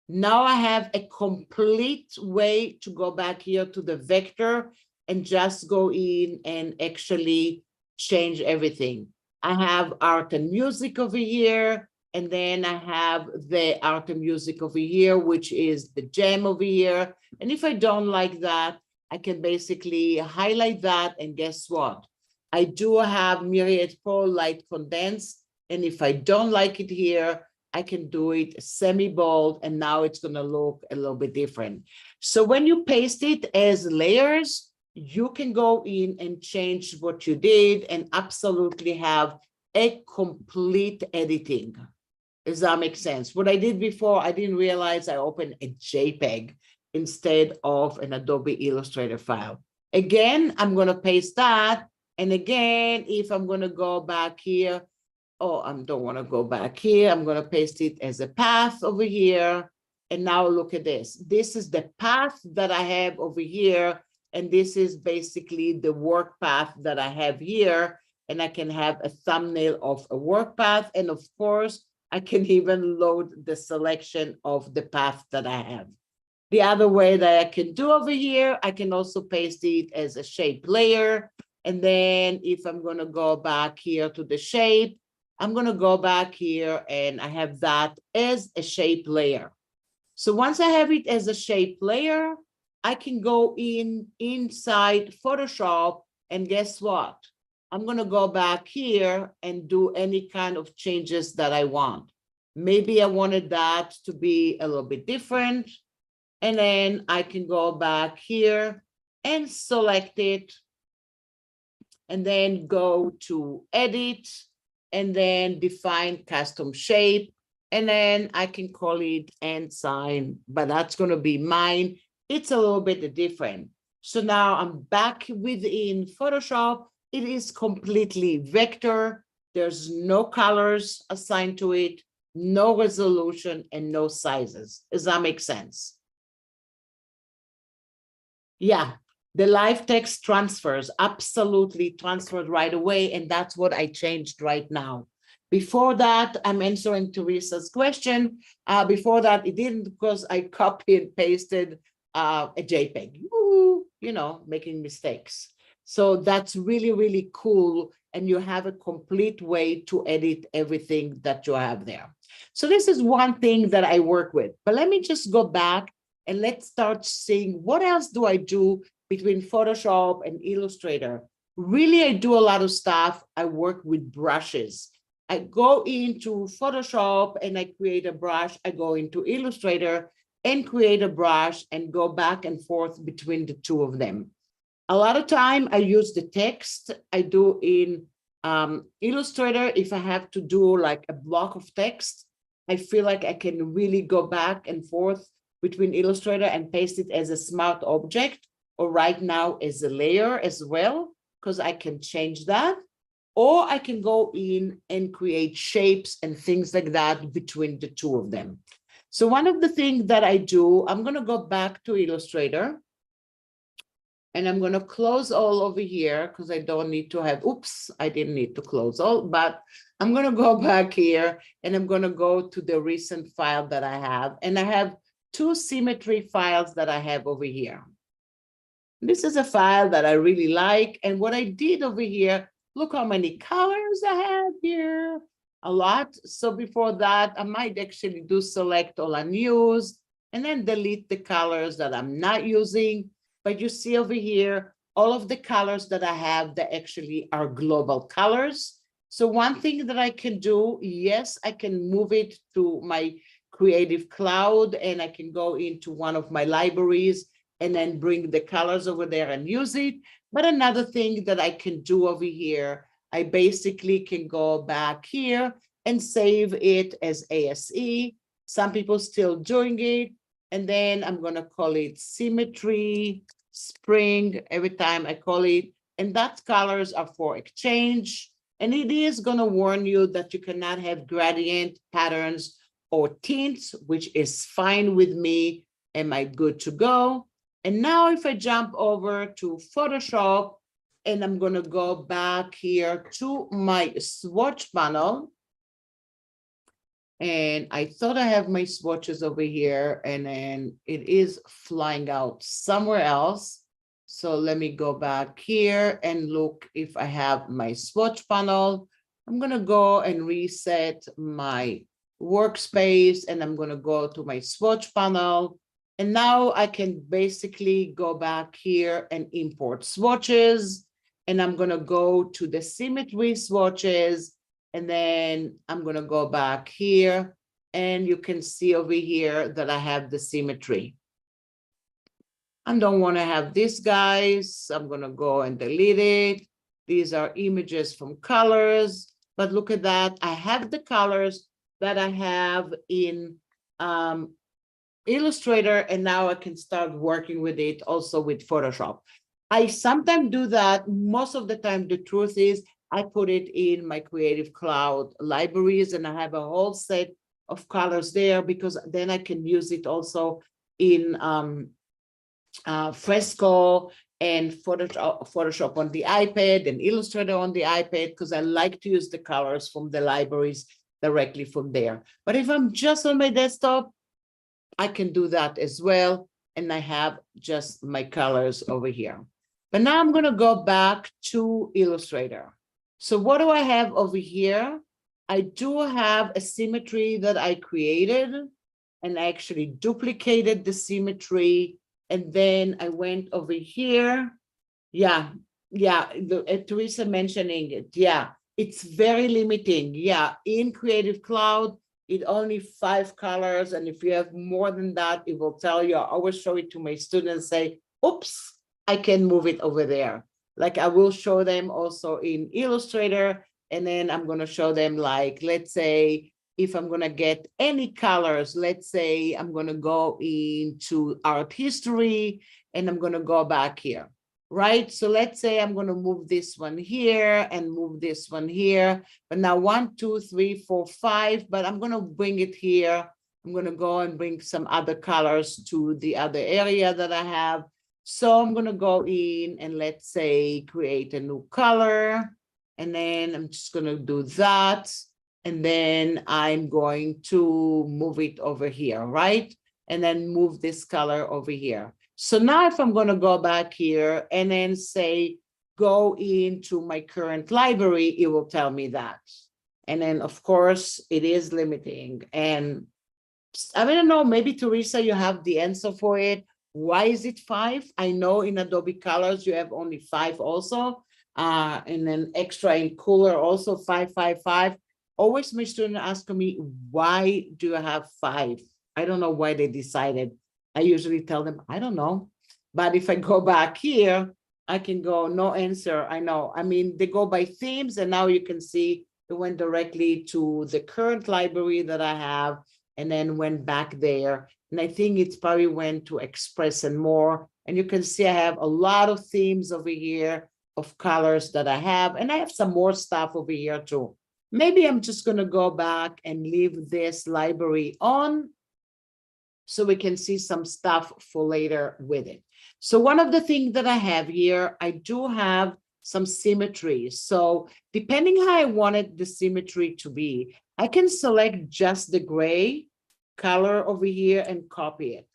Speaker 2: Now I have a complete way to go back here to the vector and just go in and actually change everything. I have art and music over here. And then I have the art and music over here, which is the gem over here. And if I don't like that, I can basically highlight that. And guess what? I do have Myriad Pro Light Condense. And if I don't like it here, I can do it semi-bold. And now it's going to look a little bit different. So when you paste it as layers, you can go in and change what you did and absolutely have a complete editing. Does that make sense? What I did before, I didn't realize I opened a JPEG instead of an Adobe Illustrator file. Again, I'm going to paste that. And again, if I'm going to go back here, oh, I don't want to go back here. I'm going to paste it as a path over here. And now look at this. This is the path that I have over here. And this is basically the work path that I have here. And I can have a thumbnail of a work path. And of course, I can even load the selection of the path that I have. The other way that I can do over here, I can also paste it as a shape layer. And then if I'm going to go back here to the shape, I'm going to go back here and I have that as a shape layer. So once I have it as a shape layer, I can go inside Photoshop and guess what? I'm going to go back here and do any kind of changes that I want. Maybe I wanted that to be a little bit different. And then I can go back here and select it. And then go to edit and then define custom shape. And then I can call it end sign, but that's going to be mine. It's a little bit different. So now I'm back within Photoshop. It is completely vector. There's no colors assigned to it, no resolution, and no sizes. Does that make sense? Yeah, the live text transfers, absolutely transferred right away. And that's what I changed right now. Before that, I'm answering Teresa's question. Before that, it didn't because I copied and pasted a JPEG, you know, making mistakes. So that's really, really cool. And you have a complete way to edit everything that you have there. So this is one thing that I work with. But let me just go back and let's start seeing what else do I do between Photoshop and Illustrator. Really, I do a lot of stuff. I work with brushes. I go into Photoshop and I create a brush. I go into Illustrator and create a brush and go back and forth between the two of them. A lot of time I use the text. I do in Illustrator. If I have to do like a block of text, I feel like I can really go back and forth between Illustrator and paste it as a smart object, or right now as a layer as well, because I can change that. Or I can go in and create shapes and things like that between the two of them. So one of the things that I do, I'm going to go back to Illustrator. And I'm going to close all over here because I don't need to have, oops, I didn't need to close all, but I'm going to go back here and I'm going to go to the recent file that I have. And I have two symmetry files that I have over here. This is a file that I really like. And what I did over here, look how many colors I have here, a lot. So before that, I might actually do select all unused and then delete the colors that I'm not using. But you see over here, all of the colors that I have that actually are global colors. So one thing that I can do, yes, I can move it to my Creative Cloud and I can go into one of my libraries and then bring the colors over there and use it. But another thing that I can do over here, I basically can go back here and save it as ASE. Some people still doing it. And then I'm gonna call it Symmetry Spring every time I call it. And that colors are for exchange. And it is gonna warn you that you cannot have gradient patterns or tints, which is fine with me. Am I good to go? And now if I jump over to Photoshop and I'm gonna go back here to my swatch panel. And I thought I have my swatches over here and then it is flying out somewhere else. So let me go back here and look if I have my swatch panel. I'm gonna go and reset my workspace and I'm gonna go to my swatch panel. And now I can basically go back here and import swatches. And I'm gonna go to the symmetry swatches. And then I'm gonna go back here and you can see over here that I have the symmetry. I don't wanna have this, guys. I'm gonna go and delete it. These are images from colors, but look at that. I have the colors that I have in Illustrator, and now I can start working with it also with Photoshop. I sometimes do that. Most of the time, the truth is I put it in my Creative Cloud libraries and I have a whole set of colors there because then I can use it also in Fresco and Photoshop on the iPad and Illustrator on the iPad because I like to use the colors from the libraries directly from there. But if I'm just on my desktop, I can do that as well. And I have just my colors over here. But now I'm going to go back to Illustrator. So what do I have over here? I do have a symmetry that I created and I actually duplicated the symmetry. And then I went over here. Yeah, Teresa mentioning it. Yeah, it's very limiting. Yeah, in Creative Cloud, it only 5 colors. And if you have more than that, it will tell you. I always show it to my students, say, oops, I can move it over there. Like I will show them also in Illustrator. And then I'm going to show them like, let's say, if I'm going to get any colors, let's say I'm going to go into art history and I'm going to go back here. Right? So let's say I'm going to move this one here and move this one here. But now 1, 2, 3, 4, 5, but I'm going to bring it here. I'm going to go and bring some other colors to the other area that I have. So I'm going to go in and let's say create a new color. And then I'm just going to do that. And then I'm going to move it over here, right? And then move this color over here. So now if I'm going to go back here and then say, go into my current library, it will tell me that. And then of course it is limiting. And I don't know, maybe Teresa, you have the answer for it. Why is it 5? I know in Adobe Colors, you have only 5 also. And then extra in Cooler also 5, 5, 5. Always my student ask me, why do you have 5? I don't know why they decided. I usually tell them, I don't know. But if I go back here, I can go, no answer. I know. I mean, they go by themes and now you can see it went directly to the current library that I have and then went back there. And I think it's probably went to Express and more. And you can see I have a lot of themes over here of colors that I have. And I have some more stuff over here too. Maybe I'm just going to go back and leave this library on so we can see some stuff for later with it. So one of the things that I have here, I do have some symmetry. So depending how I wanted the symmetry to be, I can select just the gray color over here and copy it.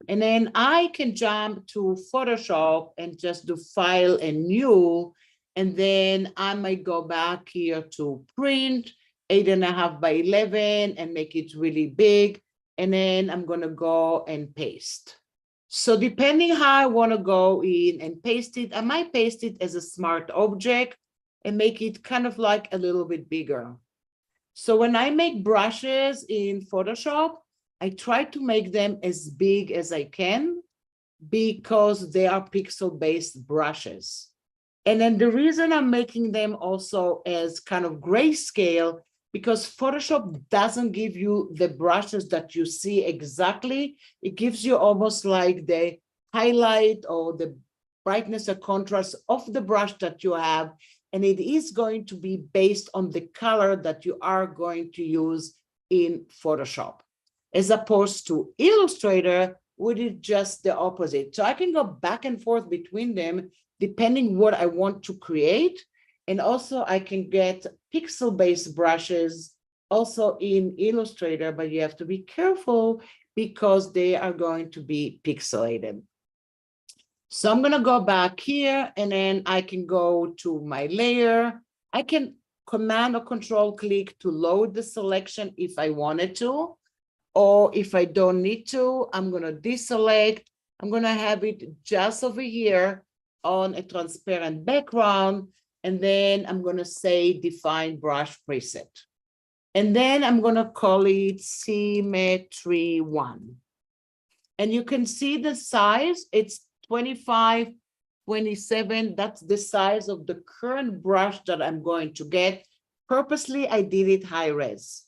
Speaker 2: And then I can jump to Photoshop and just do File and New. And then I might go back here to print 8.5 by 11 and make it really big. And then I'm going to go and paste. So depending how I want to go in and paste it, I might paste it as a smart object. and make it kind of like a little bit bigger. So when I make brushes in Photoshop, I try to make them as big as I can because they are pixel-based brushes. And then the reason I'm making them also as kind of grayscale, because Photoshop doesn't give you the brushes that you see exactly. It gives you almost like the highlight or the brightness or contrast of the brush that you have. And it is going to be based on the color that you are going to use in Photoshop, as opposed to Illustrator, which is just the opposite. So I can go back and forth between them depending what I want to create. And also I can get pixel-based brushes also in Illustrator, but you have to be careful because they are going to be pixelated. So I'm gonna go back here and then I can go to my layer. I can Command or Control click to load the selection if I wanted to, or if I don't need to, I'm gonna deselect. I'm gonna have it just over here on a transparent background. And then I'm gonna say define brush preset. And then I'm gonna call it Symmetry 1. And you can see the size, it's 25, 27. That's the size of the current brush that I'm going to get. Purposely, I did it high res.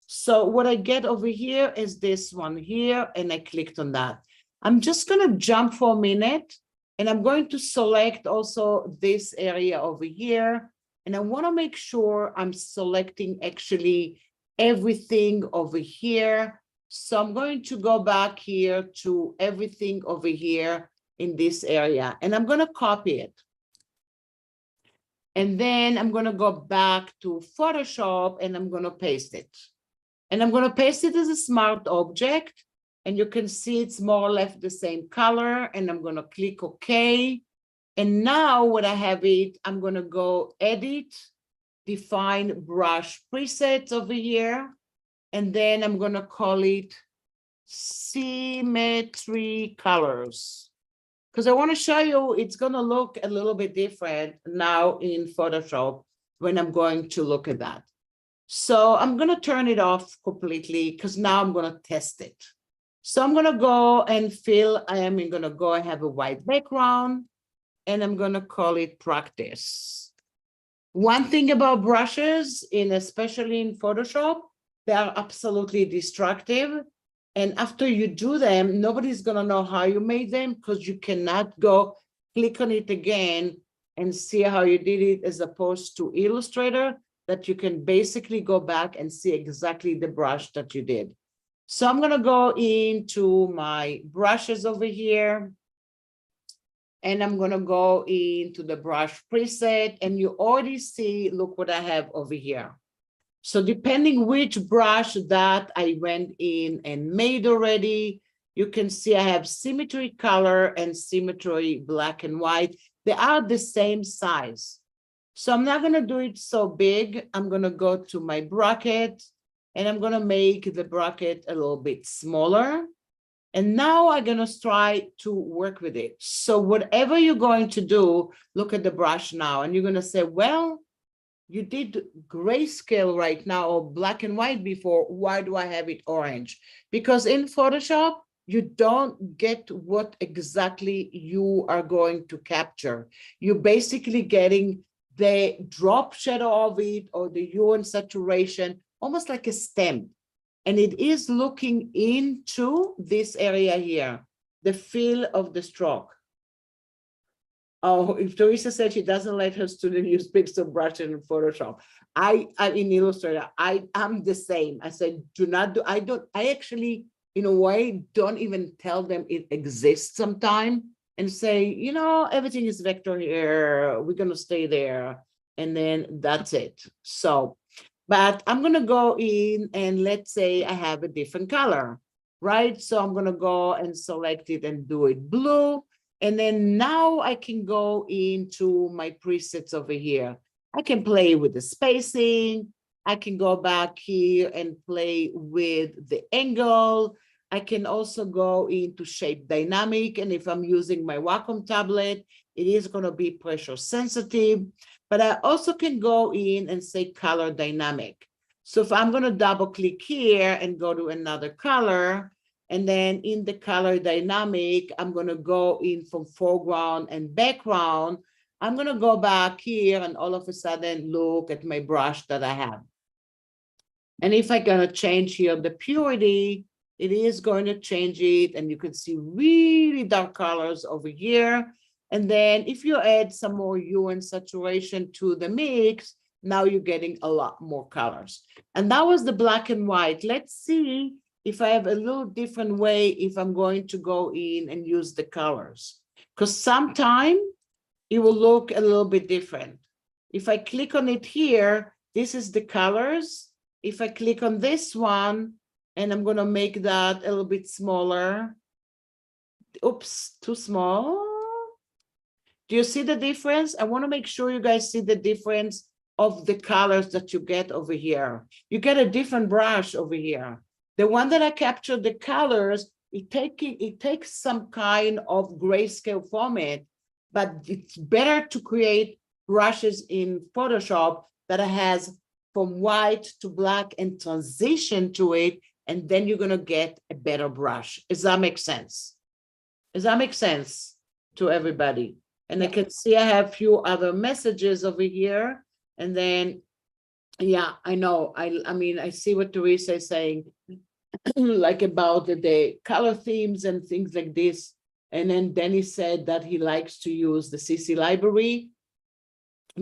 Speaker 2: So what I get over here is this one here, and I clicked on that. I'm just gonna jump for a minute, and I'm going to select also this area over here. And I wanna make sure I'm selecting actually everything over here. So I'm going to go back here to everything over here in this area, and I'm gonna copy it. And then I'm gonna go back to Photoshop and I'm gonna paste it. And I'm gonna paste it as a smart object. And you can see it's more or less the same color. And I'm gonna click OK. And now when I have it, I'm gonna go Edit, Define Brush Presets over here. And then I'm gonna call it Symmetry Colors. Because I wanna show you it's gonna look a little bit different now in Photoshop when I'm going to look at that. So I'm gonna turn it off completely because now I'm gonna test it. So I'm gonna go and I am gonna go and have a white background and I'm gonna call it Practice. One thing about brushes, especially in Photoshop, they are absolutely destructive. And after you do them, nobody's gonna know how you made them because you cannot go click on it again and see how you did it, as opposed to Illustrator, that you can basically go back and see exactly the brush that you did. So I'm gonna go into my brushes over here. And I'm gonna go into the brush preset, and you already see, look what I have over here. So depending which brush that I went in and made already, you can see I have Symmetry Color and Symmetry Black and White. They are the same size. So I'm not gonna do it so big. I'm gonna go to my bracket and I'm gonna make the bracket a little bit smaller. And now I'm gonna try to work with it. So whatever you're going to do, look at the brush now and you're gonna say, well, you did grayscale right now or black and white before. Why do I have it orange? Because in Photoshop, you don't get what exactly you are going to capture. You're basically getting the drop shadow of it or the hue and saturation, almost like a stem. And it is looking into this area here, the feel of the stroke. Oh, if Teresa said she doesn't let her student use pixel brush in Photoshop, I'm in Illustrator, I'm the same. I said, I actually, in a way, don't even tell them it exists sometime and say, everything is vector here, we're gonna stay there. And then that's it. So, but I'm gonna go in and let's say I have a different color, right? So I'm gonna go and select it and do it blue. And then now I can go into my presets over here. I can play with the spacing. I can go back here and play with the angle. I can also go into shape dynamic. And if I'm using my Wacom tablet, it is going to be pressure sensitive. But I also can go in and say color dynamic. So if I'm going to double click here and go to another color, and then in the color dynamic, I'm going to go in from foreground and background. I'm going to go back here and all of a sudden look at my brush that I have. And if I'm going to change here the purity, it is going to change it. And you can see really dark colors over here. And then if you add some more hue and saturation to the mix, now you're getting a lot more colors. And that was the black and white. Let's see if I have a little different way if I'm going to go in and use the colors. Because sometimes it will look a little bit different. If I click on it here, this is the colors. If I click on this one, and I'm going to make that a little bit smaller. Oops, too small. Do you see the difference? I want to make sure you guys see the difference of the colors that you get over here. You get a different brush over here. The one that I captured the colors, it takes some kind of grayscale from it, but it's better to create brushes in Photoshop that has from white to black and transition to it, and then you're going to get a better brush. Does that make sense? Does that make sense to everybody? And I can see I have a few other messages over here. And then, yeah, I know. I mean, I see what Teresa is saying, like about the color themes and things like this. And then Dennis said that he likes to use the CC library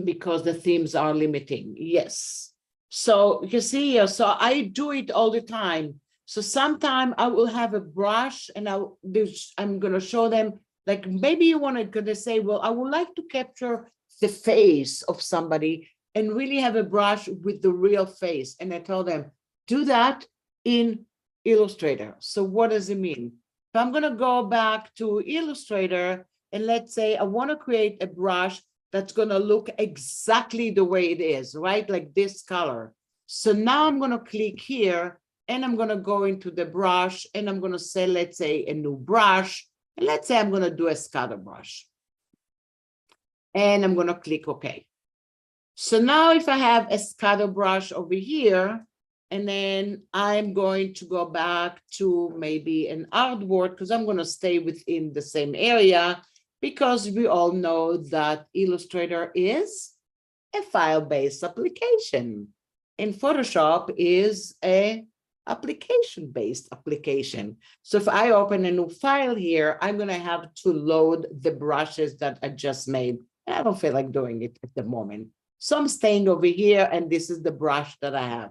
Speaker 2: because the themes are limiting. Yes. So you see here, so I do it all the time. So sometime I will have a brush and I'm going to show them, like maybe you want to say, well, I would like to capture the face of somebody and really have a brush with the real face. And I tell them, do that in Illustrator. So what does it mean? If I'm going to go back to Illustrator and let's say I want to create a brush that's going to look exactly the way it is, right? Like this color. So now I'm going to click here and I'm going to go into the brush and I'm going to say, let's say a new brush. And let's say I'm going to do a scatter brush. And I'm going to click OK. So now if I have a scatter brush over here, and then I'm going to go back to maybe an artboard because I'm going to stay within the same area, because we all know that Illustrator is a file-based application and Photoshop is a application-based application. So if I open a new file here, I'm going to have to load the brushes that I just made. And I don't feel like doing it at the moment. So I'm staying over here, and this is the brush that I have.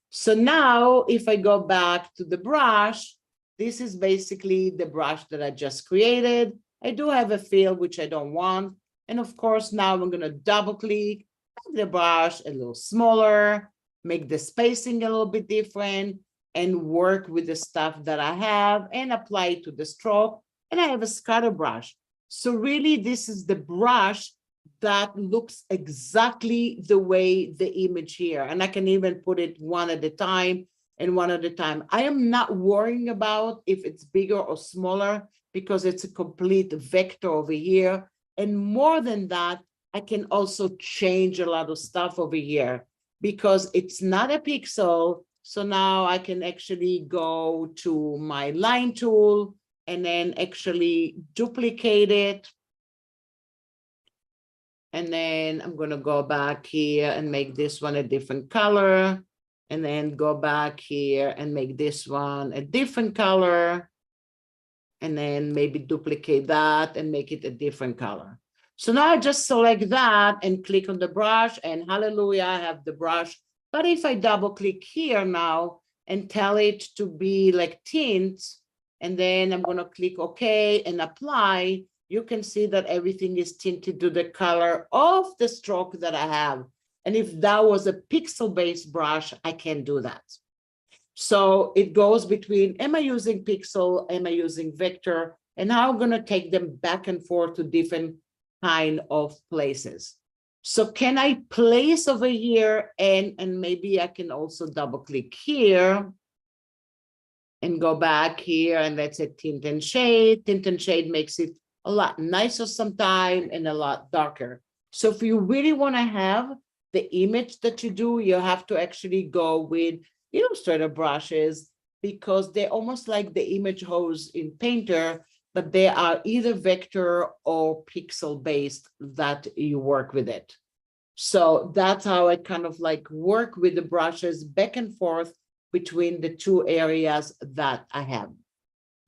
Speaker 2: So now if I go back to the brush, this is basically the brush that I just created. I do have a fill, which I don't want. And of course, now I'm going to double click, make the brush a little smaller, make the spacing a little bit different, and work with the stuff that I have and apply it to the stroke. And I have a scatter brush. So really, this is the brush that looks exactly the way the image here. And I can even put it one at a time and one at a time. I am not worrying about if it's bigger or smaller because it's a complete vector over here. And more than that, I can also change a lot of stuff over here because it's not a pixel. So now I can actually go to my line tool and then actually duplicate it. And then I'm going to go back here and make this one a different color. And then go back here and make this one a different color. And then maybe duplicate that and make it a different color. So now I just select that and click on the brush, and hallelujah, I have the brush. But if I double click here now and tell it to be like tint, and then I'm going to click OK and apply, you can see that everything is tinted to the color of the stroke that I have. And if that was a pixel-based brush, I can do that. So it goes between, am I using pixel, am I using vector, and now I'm going to take them back and forth to different kind of places. So can I place over here, and maybe I can also double click here. and go back here, and that's a tint and shade. Tint and shade makes it a lot nicer sometimes and a lot darker. So if you really want to have the image that you do, you have to actually go with Illustrator brushes, because they're almost like the image hose in Painter, but they are either vector or pixel based that you work with it. So that's how I kind of like work with the brushes back and forth between the two areas that I have.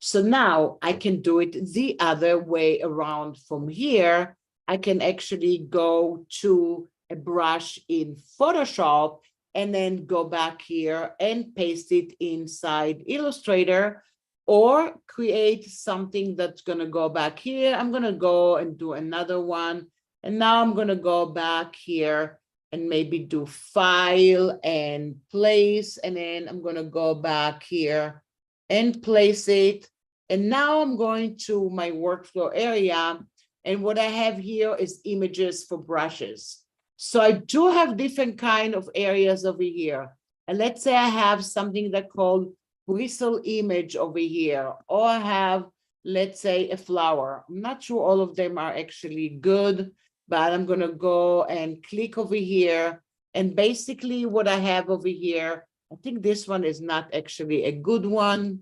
Speaker 2: So now I can do it the other way around from here. I can actually go to a brush in Photoshop and then go back here and paste it inside Illustrator, or create something that's going to go back here. I'm going to go and do another one. And now I'm going to go back here and maybe do file and place. And then I'm going to go back here and place it. And now I'm going to my workflow area. And what I have here is images for brushes. So I do have different kind of areas over here. And let's say I have something that called bristle image over here, or I have, let's say, a flower. I'm not sure all of them are actually good, but I'm going to go and click over here. And basically what I have over here, I think this one is not actually a good one.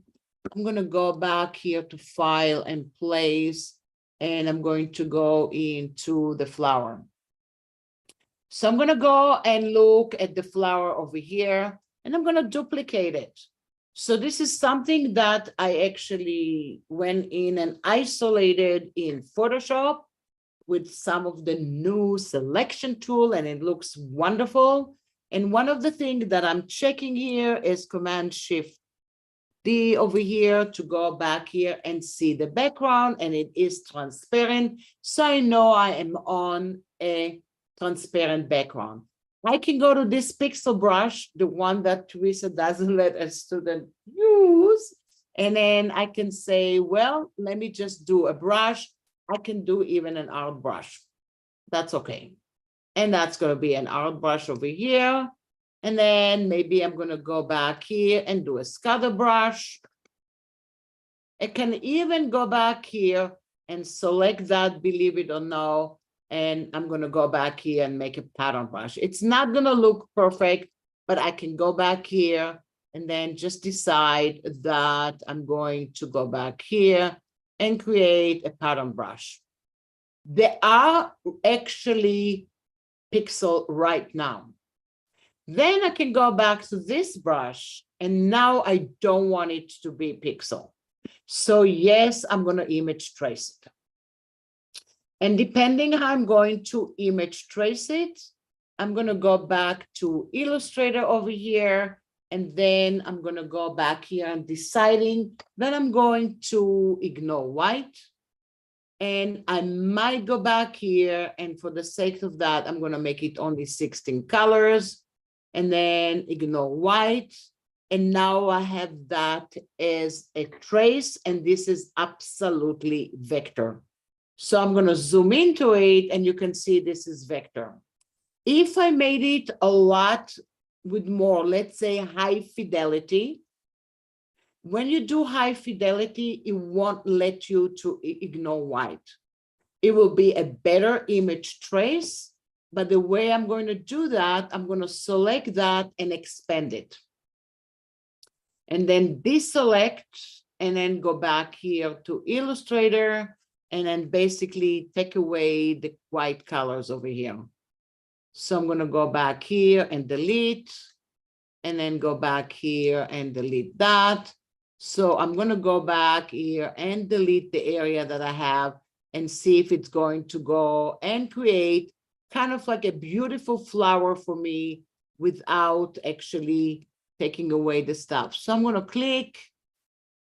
Speaker 2: I'm going to go back here to file and place, and I'm going to go into the flower. So I'm going to go and look at the flower over here, and I'm going to duplicate it. So this is something that I actually went in and isolated in Photoshop with some of the new selection tool, and it looks wonderful. And one of the things that I'm checking here is Command-Shift-D over here to go back here and see the background, and it is transparent. So I know I am on a transparent background. I can go to this pixel brush, the one that Teresa doesn't let a student use. And then I can say, well, let me just do a brush. I can do even an art brush. That's okay. And that's going to be an art brush over here. And then maybe I'm going to go back here and do a scatter brush. I can even go back here and select that, believe it or no. And I'm going to go back here and make a pattern brush. It's not going to look perfect, but I can go back here and then just decide that I'm going to go back here and create a pattern brush. They are actually pixel right now. Then I can go back to this brush, and now I don't want it to be pixel. So yes, I'm going to image trace it. And depending how I'm going to image trace it, I'm going to go back to Illustrator over here, and then I'm going to go back here and deciding that I'm going to ignore white. And I might go back here, and for the sake of that, I'm going to make it only 16 colors, and then ignore white. And now I have that as a trace, and this is absolutely vector. So I'm going to zoom into it, and you can see this is vector. If I made it a lot with more, let's say high fidelity, when you do high fidelity, it won't let you to ignore white. It will be a better image trace, but the way I'm going to do that, I'm going to select that and expand it. And then deselect, and then go back here to Illustrator, and then basically take away the white colors over here. So I'm going to go back here and delete, and then go back here and delete that. So I'm going to go back here and delete the area that I have and see if it's going to go and create kind of like a beautiful flower for me without actually taking away the stuff. So I'm going to click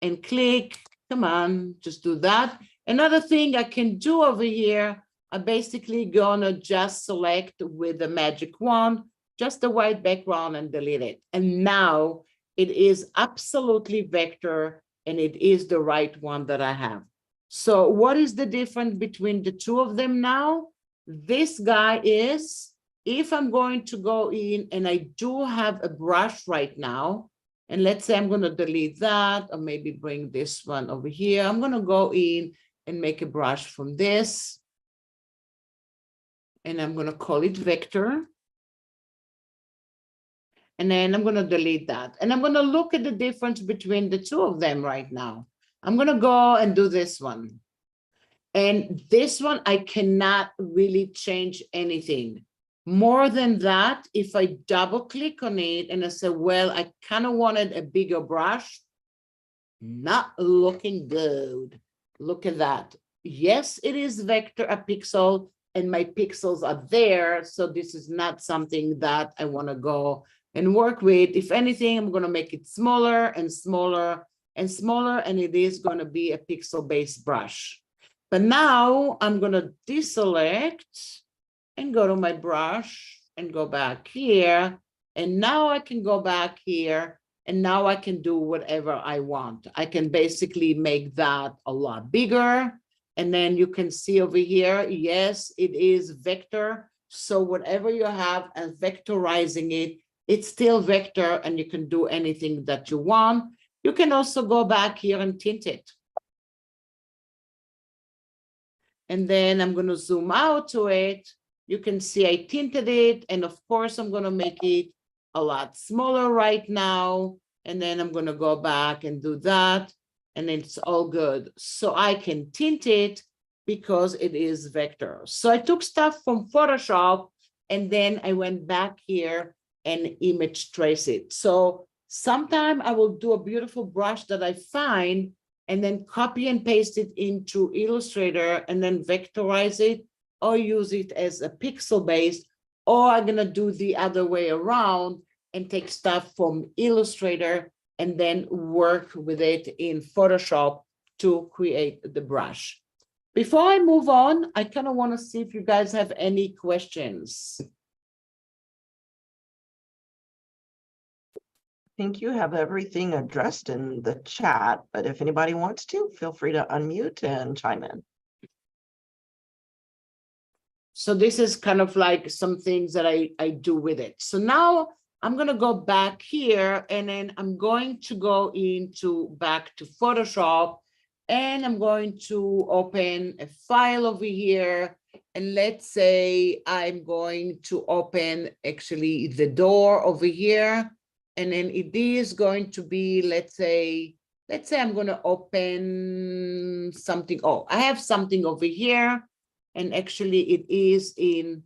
Speaker 2: and click. Come on, just do that. Another thing I can do over here, I'm basically gonna just select with the magic wand, just the white background, and delete it. And now it is absolutely vector, and it is the right one that I have. So what is the difference between the two of them now? This guy is, if I'm going to go in and I do have a brush right now, And let's say I'm going to delete that, or maybe bring this one over here. I'm going to go in and make a brush from this. And I'm going to call it vector. And then I'm going to delete that. And I'm going to look at the difference between the two of them right now. I'm going to go and do this one. And this one, I cannot really change anything. More than that, if I double click on it and I say, well, I kind of wanted a bigger brush, not looking good. Look at that. Yes, it is vector a pixel and my pixels are there. So this is not something that I want to go and work with. If anything, I'm going to make it smaller and smaller and smaller, and it is going to be a pixel-based brush. But now I'm going to deselect and go to my brush and go back here. And now I can go back here and now I can do whatever I want. I can basically make that a lot bigger. And then you can see over here, yes, it is vector. So whatever you have as vectorizing it, it's still vector and you can do anything that you want. You can also go back here and tint it. And then I'm going to zoom out to it. You can see I tinted it. And of course, I'm going to make it a lot smaller right now. And then I'm going to go back and do that. And it's all good. So I can tint it because it is vector. So I took stuff from Photoshop and then I went back here and image trace it. So sometime I will do a beautiful brush that I find and then copy and paste it into Illustrator and then vectorize it or use it as a pixel based, or I'm gonna do the other way around and take stuff from Illustrator and then work with it in Photoshop to create the brush. Before I move on, I kind of want to see if you guys have any questions.
Speaker 1: I think you have everything addressed in the chat, but if anybody wants to, feel free to unmute and chime in.
Speaker 2: So this is kind of like some things that I do with it. So now I'm going to go back here and then I'm going to go back to Photoshop and I'm going to open a file over here. And let's say I'm going to open actually the door over here. And then it is going to be, let's say I'm going to open something. Oh, I have something over here. And actually it is in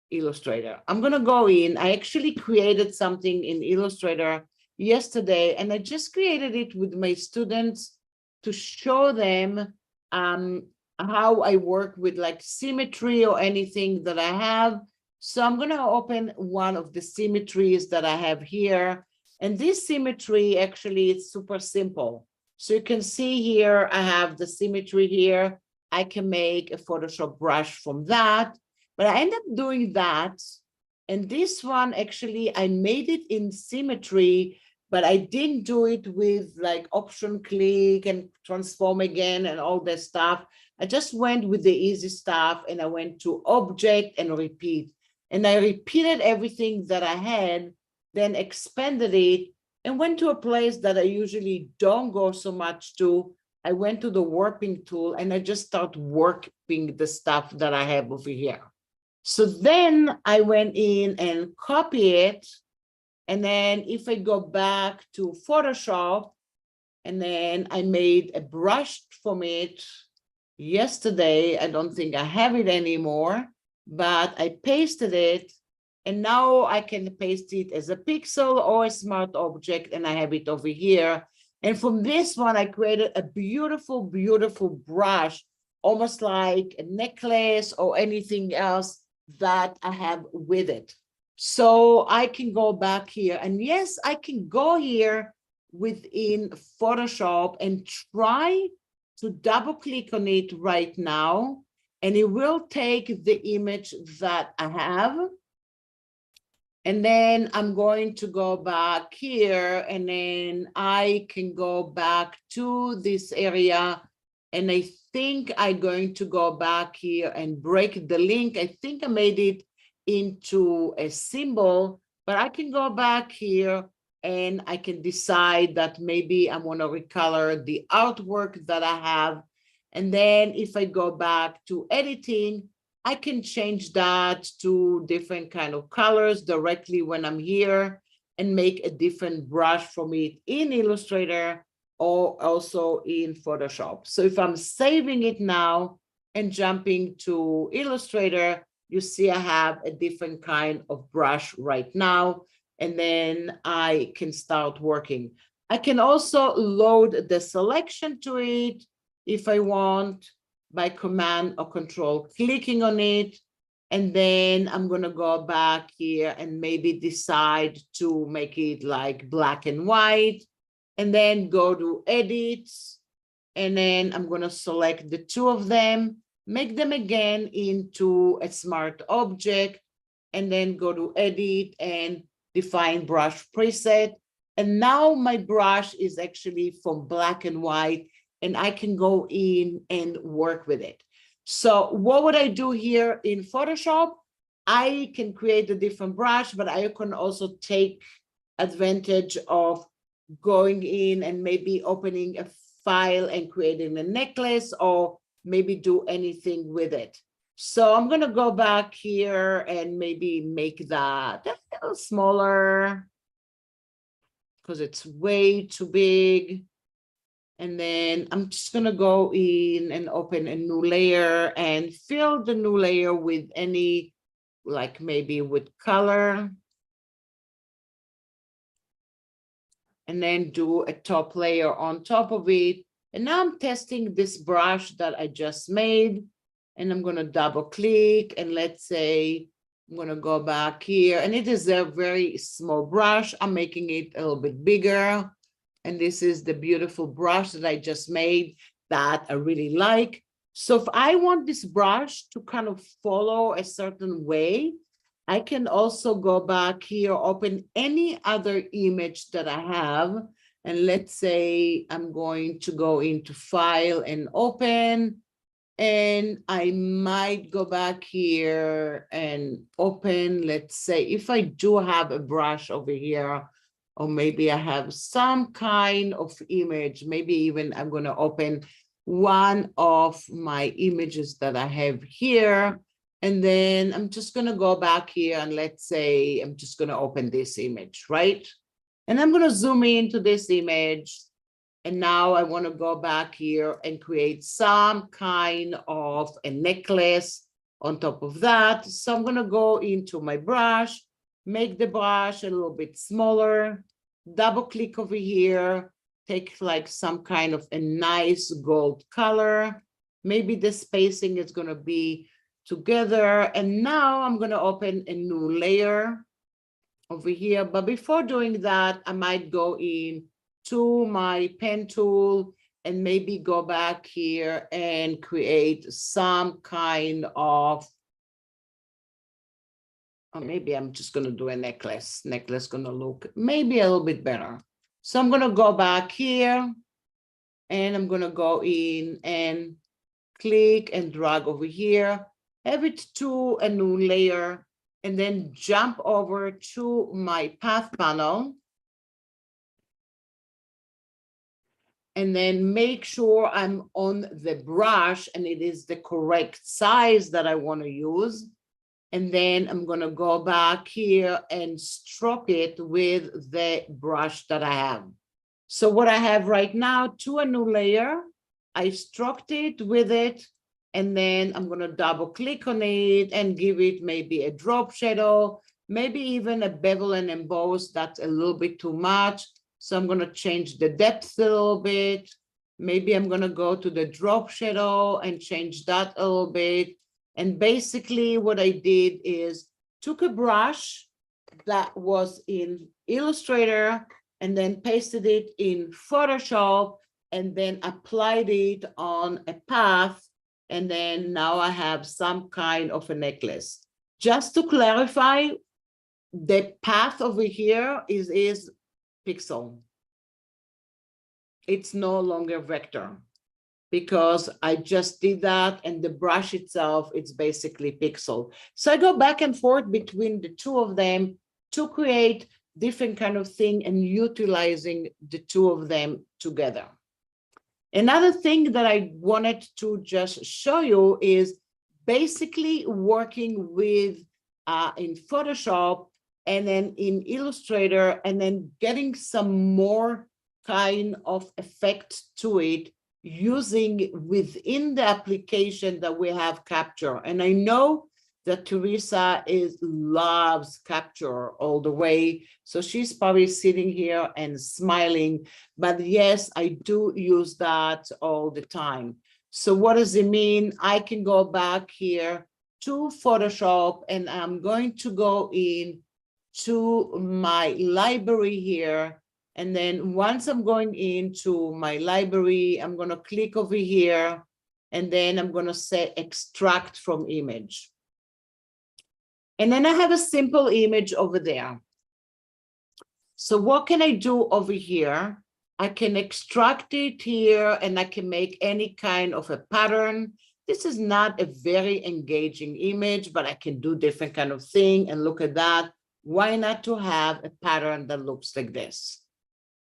Speaker 2: Illustrator. I'm going to go in. I actually created something in Illustrator yesterday, and I just created it with my students to show them how I work with like symmetry or anything that I have. So I'm going to open one of the symmetries that I have here. And this symmetry actually is super simple. So you can see here, I have the symmetry here. I can make a Photoshop brush from that, but I end up doing that. And this one, actually, I made it in symmetry, but I didn't do it with like option click and transform again and all that stuff. I just went with the easy stuff and I went to object and repeat. And I repeated everything that I had, then expanded it and went to a place that I usually don't go so much to. I went to the warping tool and I just start warping the stuff that I have over here. So then I went in and copy it. And then if I go back to Photoshop, and then I made a brush from it yesterday. I don't think I have it anymore, but I pasted it. And now I can paste it as a pixel or a smart object, and I have it over here. And from this one, I created a beautiful, beautiful brush, almost like a necklace or anything else that I have with it. So I can go back here. And yes, I can go here within Photoshop and try to double click on it right now. And it will take the image that I have. And then I'm going to go back here and then I can go back to this area. And I think I'm going to go back here and break the link. I think I made it into a symbol, but I can go back here and I can decide that maybe I want to recolor the artwork that I have. And then if I go back to editing, I can change that to different kind of colors directly when I'm here and make a different brush from it in Illustrator or also in Photoshop. So if I'm saving it now and jumping to Illustrator, you see I have a different kind of brush right now, and then I can start working. I can also load the selection to it if I want by Command or Control, clicking on it. And then I'm going to go back here and maybe decide to make it like black and white, and then go to Edit. And then I'm going to select the two of them, make them again into a smart object, and then go to Edit and define brush preset. And now my brush is actually from black and white, and I can go in and work with it. So what would I do here in Photoshop? I can create a different brush, but I can also take advantage of going in and maybe opening a file and creating a necklace, or maybe do anything with it. So I'm going to go back here and maybe make that a little smaller because it's way too big. And then I'm just going to go in and open a new layer and fill the new layer with any, like maybe with color. And then do a top layer on top of it. And now I'm testing this brush that I just made. And I'm going to double click. And let's say I'm going to go back here. And it is a very small brush. I'm making it a little bit bigger. And this is the beautiful brush that I just made that I really like. So if I want this brush to kind of follow a certain way, I can also go back here, open any other image that I have. And let's say I'm going to go into File and Open. And I might go back here and open, let's say, if I do have a brush over here, or maybe I have some kind of image, maybe even I'm going to open one of my images that I have here. And then I'm just going to go back here and let's say I'm just going to open this image, right? And I'm going to zoom into this image. And now I want to go back here and create some kind of a necklace on top of that. So I'm going to go into my brush, make the brush a little bit smaller, double click over here, take like some kind of a nice gold color. Maybe the spacing is going to be together. And now I'm going to open a new layer over here. But before doing that, I might go in to my pen tool and maybe go back here and create some kind of, or maybe I'm just going to do a necklace. Necklace going to look maybe a little bit better. So I'm going to go back here and I'm going to go in and click and drag over here, have it to a new layer, and then jump over to my path panel. And then make sure I'm on the brush and it is the correct size that I want to use. And then I'm going to go back here and stroke it with the brush that I have. So what I have right now, to a new layer, I stroked it with it. And then I'm going to double click on it and give it maybe a drop shadow, maybe even a bevel and emboss. That's a little bit too much. So I'm going to change the depth a little bit. Maybe I'm going to go to the drop shadow and change that a little bit. And basically what I did is took a brush that was in Illustrator and then pasted it in Photoshop and then applied it on a path. And then now I have some kind of a necklace. Just to clarify, the path over here is pixel. It's no longer vector because I just did that, and the brush itself, it's basically pixel. So I go back and forth between the two of them to create different kind of thing and utilizing the two of them together. Another thing that I wanted to just show you is basically working with in Photoshop and then in Illustrator, and then getting some more kind of effect to it using within the application that we have Capture. And I know that Teresa loves Capture all the way. So she's probably sitting here and smiling, but yes, I do use that all the time. So what does it mean? I can go back here to Photoshop, and I'm going to go in to my library here. And then once I'm going into my library, I'm going to click over here, and then I'm going to say extract from image. And then I have a simple image over there. So what can I do over here? I can extract it here, and I can make any kind of a pattern. This is not a very engaging image, but I can do different kind of thing. And look at that. Why not to have a pattern that looks like this?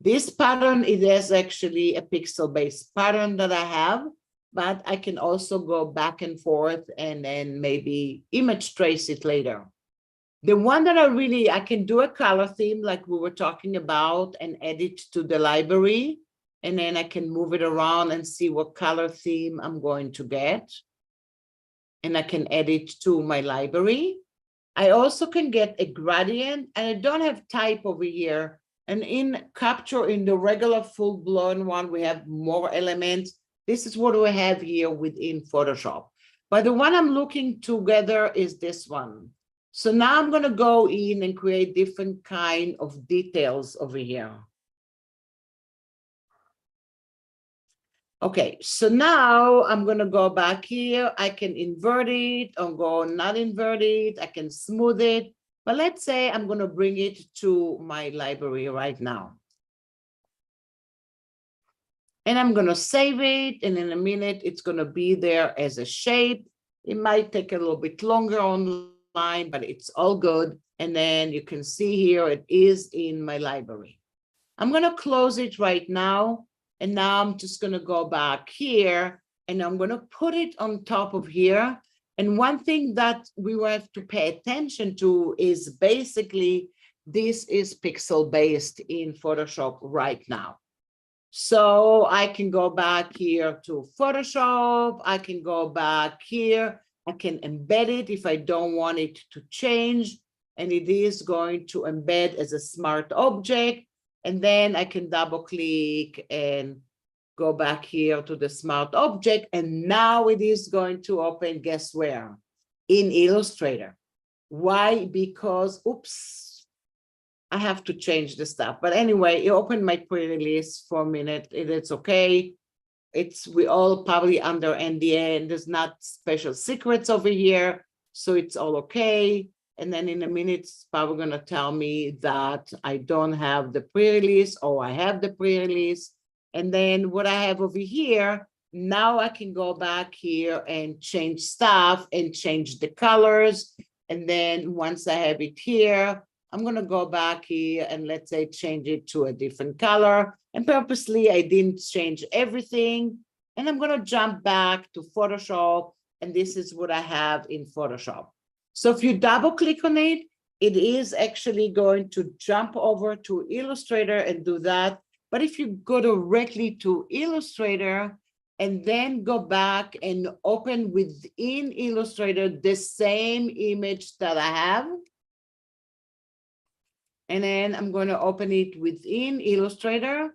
Speaker 2: This pattern, it is actually a pixel-based pattern that I have, but I can also go back and forth and then maybe image trace it later. The one that I can do a color theme like we were talking about and add it to the library. And then I can move it around and see what color theme I'm going to get. And I can add it to my library. I also can get a gradient, and I don't have type over here. And in Capture, in the regular full-blown one, we have more elements. This is what we have here within Photoshop. But the one I'm looking together is this one. So now I'm going to go in and create different kind of details over here. Okay, so now I'm going to go back here. I can invert it or go not invert it. I can smooth it. But let's say I'm going to bring it to my library right now. And I'm going to save it. And in a minute, it's going to be there as a shape. It might take a little bit longer online, but it's all good. And then you can see here, it is in my library. I'm going to close it right now. And now I'm just going to go back here, and I'm going to put it on top of here. And one thing that we will have to pay attention to is basically this is pixel based in Photoshop right now. So I can go back here to Photoshop. I can go back here. I can embed it if I don't want it to change. And it is going to embed as a smart object. And then I can double click and go back here to the smart object. And now it is going to open, guess where? In Illustrator. Why? Because, oops, I have to change the stuff. But anyway, it opened my pre-release for a minute. It's okay. We all probably under NDA, and there's not special secrets over here. So it's all okay. And then in a minute, it's probably going to tell me that I don't have the pre-release, or I have the pre-release. And then what I have over here, now I can go back here and change stuff and change the colors. And then once I have it here, I'm going to go back here and let's say change it to a different color. And purposely, I didn't change everything. And I'm going to jump back to Photoshop. And this is what I have in Photoshop. So if you double click on it, it is actually going to jump over to Illustrator and do that. But if you go directly to Illustrator and then go back and open within Illustrator the same image that I have, and then I'm going to open it within Illustrator,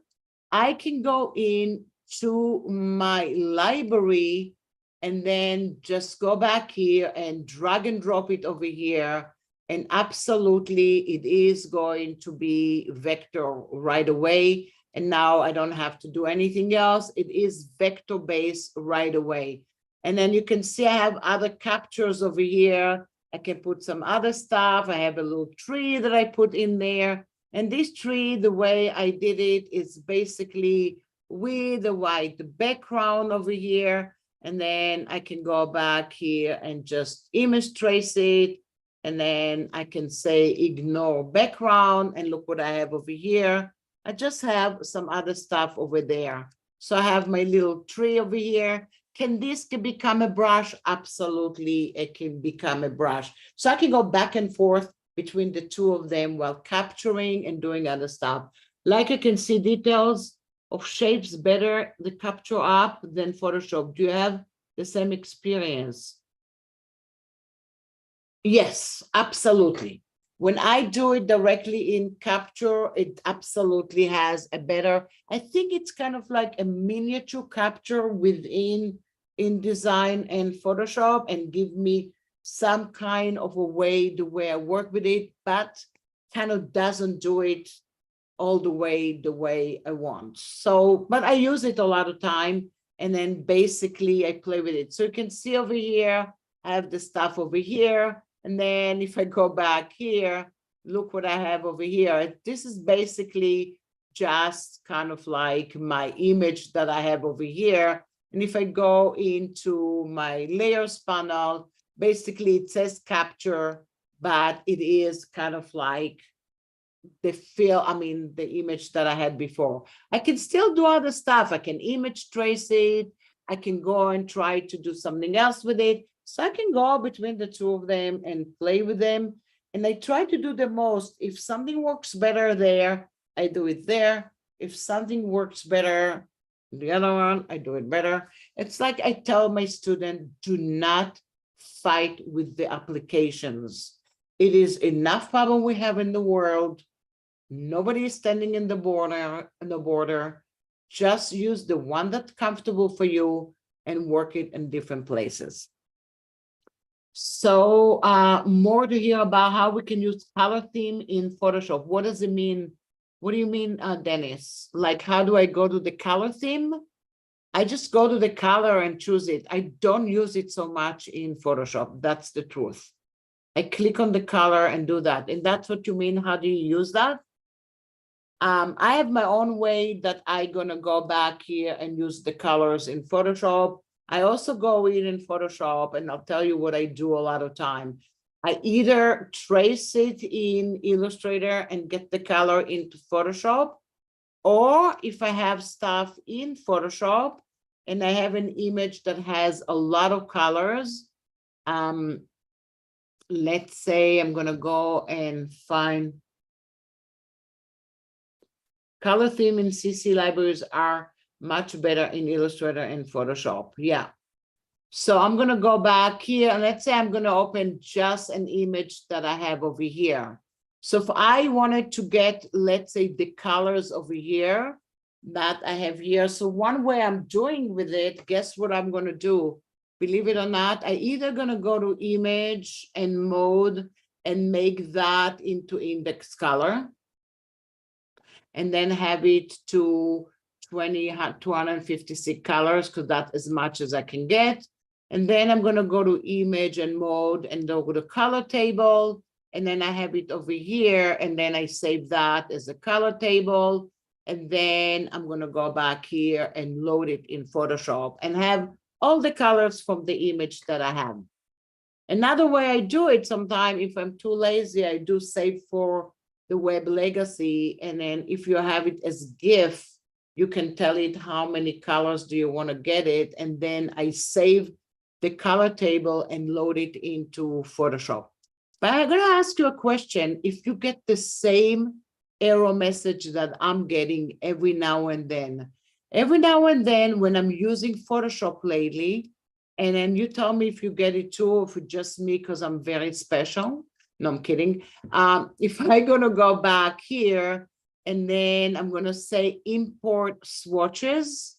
Speaker 2: I can go in to my library and then just go back here and drag and drop it over here. And absolutely, it is going to be vector right away. And now I don't have to do anything else. It is vector based right away. And then you can see I have other captures over here. I can put some other stuff. I have a little tree that I put in there. And this tree, the way I did it is basically with the white background over here. And then I can go back here and just image trace it. And then I can say ignore background, and look what I have over here. I just have some other stuff over there. So I have my little tree over here. Can this become a brush? Absolutely, it can become a brush. So I can go back and forth between the two of them while capturing and doing other stuff. Like I can see details of shapes better, the Capture app than Photoshop. Do you have the same experience? Yes, absolutely. When I do it directly in Capture, it absolutely has a better, I think it's kind of like a miniature capture within InDesign and Photoshop, and give me some kind of a way, the way I work with it, but kind of doesn't do it all the way I want. So, but I use it a lot of time, and then basically I play with it. So you can see over here, I have the stuff over here. And then if I go back here, look what I have over here. This is basically just kind of like my image that I have over here. And if I go into my layers panel, basically it says capture, but it is kind of like the image that I had before. I can still do other stuff. I can image trace it. I can go and try to do something else with it. So I can go between the two of them and play with them. And I try to do the most. If something works better there, I do it there. If something works better, the other one, I do it better. It's like I tell my student, do not fight with the applications. It is enough problem we have in the world. Nobody is standing in the border. Just use the one that's comfortable for you and work it in different places. So more to hear about how we can use color theme in Photoshop. What does it mean? What do you mean, Dennis? Like, how do I go to the color theme? I just go to the color and choose it. I don't use it so much in Photoshop. That's the truth. I click on the color and do that. And that's what you mean. How do you use that? I have my own way that I'm gonna go back here and use the colors in Photoshop. I also go in Photoshop, and I'll tell you what I do a lot of time. I either trace it in Illustrator and get the color into Photoshop, or if I have stuff in Photoshop and I have an image that has a lot of colors, let's say I'm gonna go and find color theme in CC libraries are much better in Illustrator and Photoshop. Yeah. So I'm going to go back here, and let's say I'm going to open just an image that I have over here. So if I wanted to get, let's say, the colors over here that I have here. So one way I'm doing with it, guess what I'm going to do? Believe it or not, I either going to go to image and mode and make that into index color, and then have it to 256 colors, because that's as much as I can get. And then I'm going to go to image and mode and go to color table. And then I have it over here. And then I save that as a color table. And then I'm going to go back here and load it in Photoshop and have all the colors from the image that I have. Another way I do it sometimes, if I'm too lazy, I do save for the web legacy. And then if you have it as GIF, you can tell it how many colors do you want to get it. And then I save the color table and load it into Photoshop. But I'm going to ask you a question. If you get the same error message that I'm getting every now and then when I'm using Photoshop lately, and then you tell me if you get it too, or if it's just me because I'm very special. No, I'm kidding. If I'm going to go back here and then I'm going to say import swatches,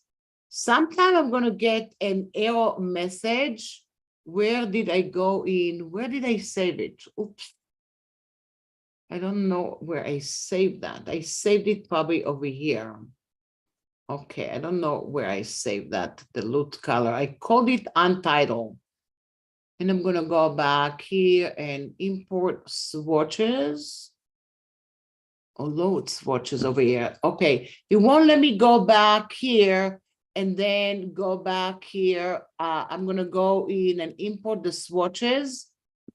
Speaker 2: sometime I'm going to get an error message. Where did I go in? Where did I save it? Oops. I don't know where I saved that. I saved it probably over here. Okay, I don't know where I saved that, the loot color. I called it untitled. And I'm going to go back here and import swatches. Or load swatches over here. Okay, it won't let me go back here and then go back here. I'm going to go in and import the swatches.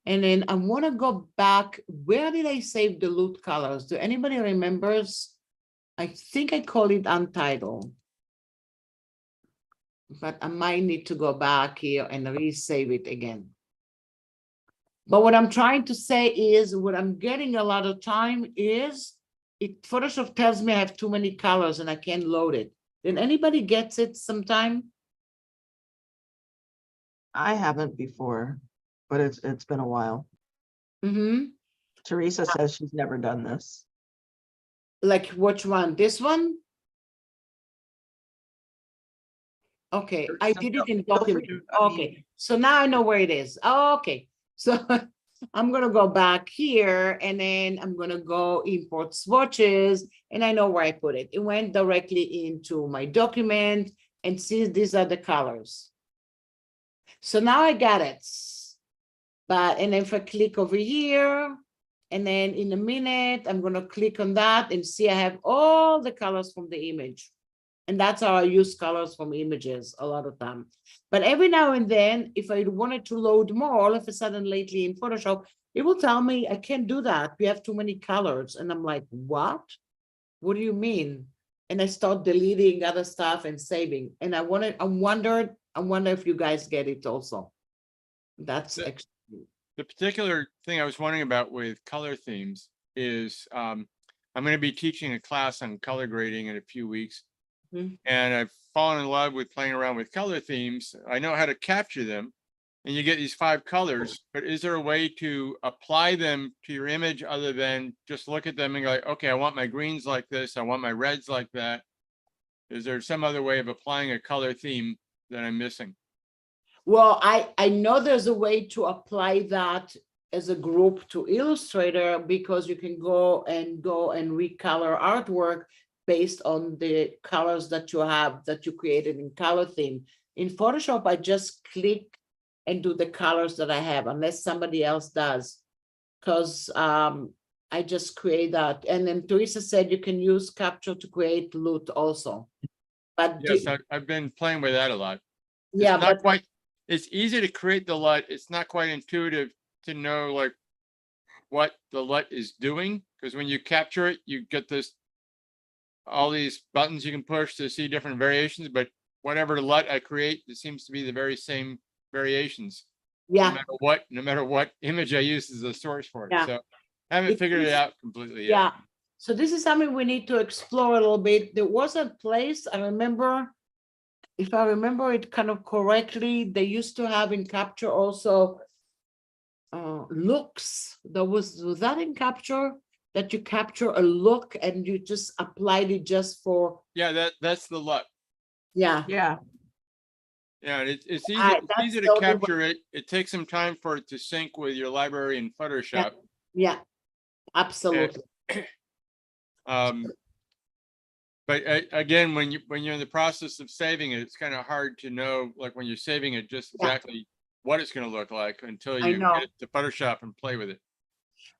Speaker 2: And then I want to go back. Where did I save the loot colors? Do anybody remembers? I think I call it untitled. But I might need to go back here and resave it again. But what I'm trying to say is what I'm getting a lot of time is Photoshop tells me I have too many colors and I can't load it. Did anybody gets it sometime?
Speaker 1: I haven't before, but it's been a while.
Speaker 2: Mm-hmm.
Speaker 1: Teresa says she's never done this.
Speaker 2: Like which one? This one? Okay, I did it in document. Okay, so now I know where it is. Oh, okay, so I'm gonna go back here and then I'm gonna go import swatches and I know where I put it. It went directly into my document and see these are the colors. So now I got it. But, and if I click over here, and then in a minute, I'm gonna click on that and see I have all the colors from the image. And that's how I use colors from images a lot of time. But every now and then, if I wanted to load more, all of a sudden lately in Photoshop, it will tell me I can't do that. We have too many colors. And I'm like, what? What do you mean? And I start deleting other stuff and saving. And I wonder if you guys get it also. That's actually.
Speaker 3: The particular thing I was wondering about with color themes is I'm going to be teaching a class on color grading in a few weeks.
Speaker 2: Mhm.
Speaker 3: And I've fallen in love with playing around with color themes. I know how to capture them and you get these 5 colors, but is there a way to apply them to your image other than just look at them and go, okay, I want my greens like this. I want my reds like that. Is there some other way of applying a color theme that I'm missing?
Speaker 2: Well, I know there's a way to apply that as a group to Illustrator because you can go and recolor artwork based on the colors that you have that you created in color theme. In Photoshop, I just click and do the colors that I have, unless somebody else does, because I just create that. And then Teresa said you can use Capture to create loot also. But
Speaker 3: Yes, I've been playing with that a lot.
Speaker 2: yeah,
Speaker 3: it's not
Speaker 2: but
Speaker 3: quite, it's easy to create the LUT. It's not quite intuitive to know like what the LUT is doing. Because when you capture it, you get this, all these buttons you can push to see different variations, but whatever LUT I create, it seems to be the very same variations.
Speaker 2: yeah,
Speaker 3: No matter what image I use as a source for it.
Speaker 2: Yeah.
Speaker 3: So I haven't
Speaker 2: It
Speaker 3: figured it
Speaker 2: is-
Speaker 3: out completely yet.
Speaker 2: yeah. So this is something we need to explore a little bit. There was a place I remember, if I remember it kind of correctly, they used to have in Capture also looks. Was that in Capture that you capture a look and you just applied it just for,
Speaker 3: Yeah, that's the LUT.
Speaker 2: yeah.
Speaker 1: Yeah,
Speaker 3: Yeah, it's easy.
Speaker 2: That's
Speaker 3: It's easy
Speaker 2: the
Speaker 3: to
Speaker 2: only way-
Speaker 3: capture it. It takes some time for it to sync with your library in Photoshop.
Speaker 2: Yeah, absolutely.
Speaker 3: But again, when you're in the process of saving it, it's kind of hard to know, like when you're saving it, just
Speaker 2: Yeah.
Speaker 3: exactly what it's going to look like until
Speaker 2: I
Speaker 3: you
Speaker 2: know.
Speaker 3: get it to Photoshop and play with it.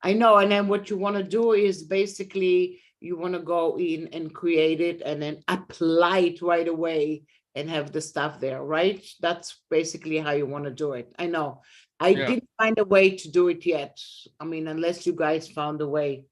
Speaker 2: I know, and then what you want to do is basically you want to go in and create it and then apply it right away and have the stuff there, right? That's basically how you want to do it. I know. I
Speaker 3: Yeah.
Speaker 2: didn't find a way to do it yet. I mean, unless you guys found a way.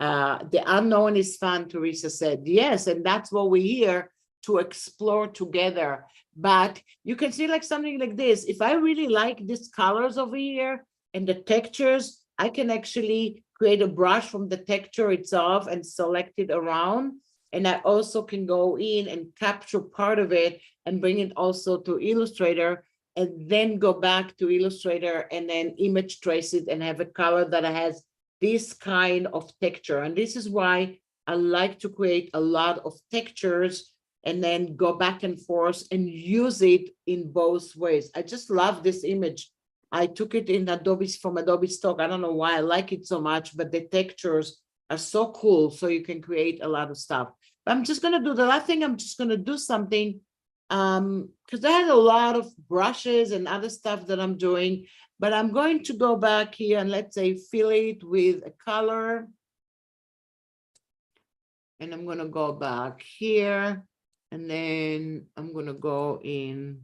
Speaker 2: The unknown is fun, Teresa said. Yes, and that's what we're here to explore together. But you can see like something like this. If I really like these colors over here and the textures, I can actually create a brush from the texture itself and select it around. And I also can go in and capture part of it and bring it also to Illustrator and then go back to Illustrator and then image trace it and have a color that has this kind of texture. And this is why I like to create a lot of textures and then go back and forth and use it in both ways. I just love this image. I took it in from Adobe stock. I don't know why I like it so much, but the textures are so cool. So you can create a lot of stuff. But I'm just gonna do the last thing. I'm just gonna do something because I had a lot of brushes and other stuff that I'm doing, but I'm going to go back here and let's say fill it with a color. And I'm gonna go back here and then I'm gonna go in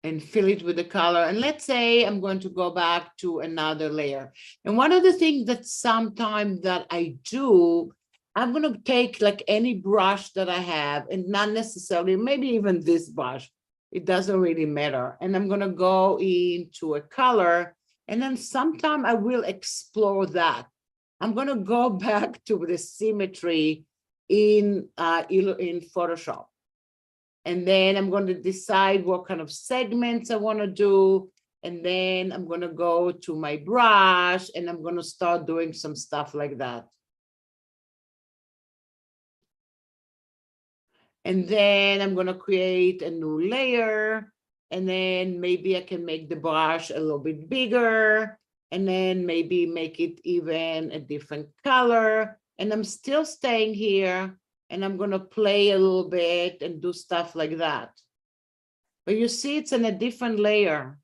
Speaker 2: and fill it with the color. And let's say I'm going to go back to another layer. And one of the things that sometimes that I do, I'm going to take like any brush that I have, and not necessarily, maybe even this brush, it doesn't really matter. And I'm going to go into a color, and then sometime I will explore that. I'm going to go back to the symmetry in Photoshop. And then I'm going to decide what kind of segments I want to do. And then I'm going to go to my brush and I'm going to start doing some stuff like that. And then I'm going to create a new layer. And then maybe I can make the brush a little bit bigger. And then maybe make it even a different color. And I'm still staying here. And I'm going to play a little bit and do stuff like that. But you see, it's in a different layer.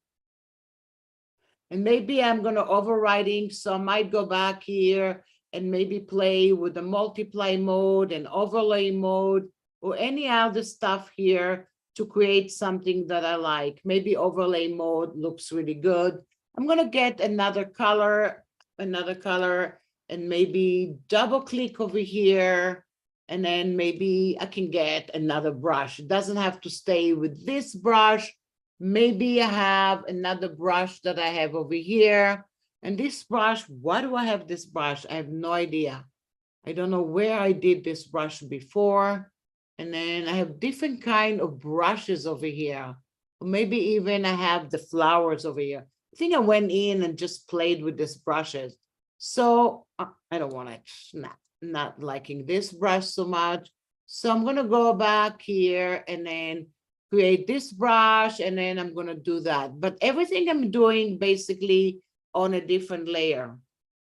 Speaker 2: And maybe I'm going to overriding. So I might go back here and maybe play with the multiply mode and overlay mode or any other stuff here to create something that I like. Maybe overlay mode looks really good. I'm going to get another color, and maybe double click over here. And then maybe I can get another brush. It doesn't have to stay with this brush. Maybe I have another brush that I have over here. And this brush, why do I have this brush? I have no idea. I don't know where I did this brush before. And then I have different kind of brushes over here. Or maybe even I have the flowers over here. I think I went in and just played with these brushes. So I don't want to, not liking this brush so much. So I'm going to go back here and then create this brush, and then I'm going to do that. But everything I'm doing basically on a different layer.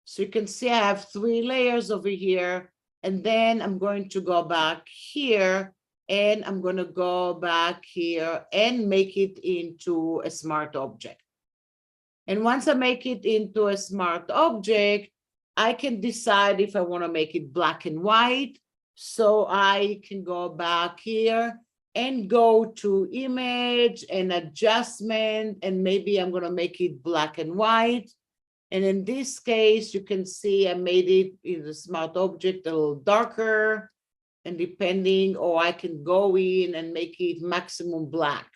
Speaker 2: So you can see I have 3 layers over here, and then I'm going to go back here, and I'm going to go back here and make it into a smart object. And once I make it into a smart object, I can decide if I want to make it black and white. So I can go back here and go to image and adjustment, and maybe I'm going to make it black and white. And in this case, you can see I made it in the smart object a little darker, and depending, or I can go in and make it maximum black.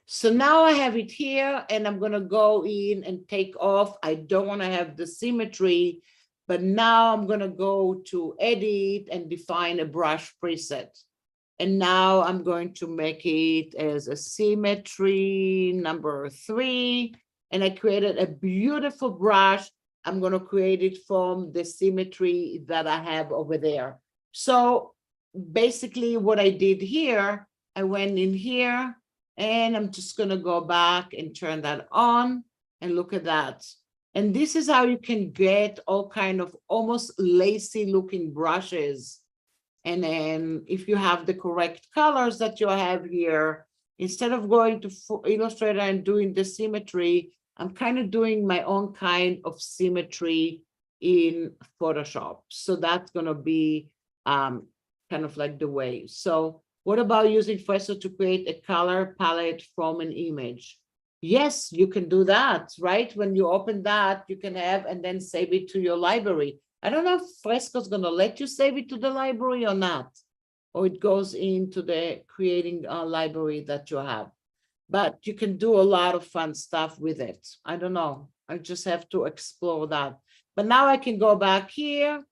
Speaker 2: So now I have it here, and I'm going to go in and take off. I don't want to have the symmetry, but now I'm going to go to edit and define a brush preset. And now I'm going to make it as a symmetry number 3. And I created a beautiful brush. I'm going to create it from the symmetry that I have over there. So basically what I did here, I went in here, and I'm just going to go back and turn that on, and look at that. And this is how you can get all kind of almost lacy looking brushes. And then if you have the correct colors that you have here, instead of going to Illustrator and doing the symmetry, I'm kind of doing my own kind of symmetry in Photoshop. So that's going to be kind of like the way. So what about using Fresco to create a color palette from an image? Yes, you can do that, right? When you open that, you can have and then save it to your library. I don't know if Fresco is going to let you save it to the library or not, or it goes into the creating library that you have. But you can do a lot of fun stuff with it. I don't know. I just have to explore that. But now I can go back here,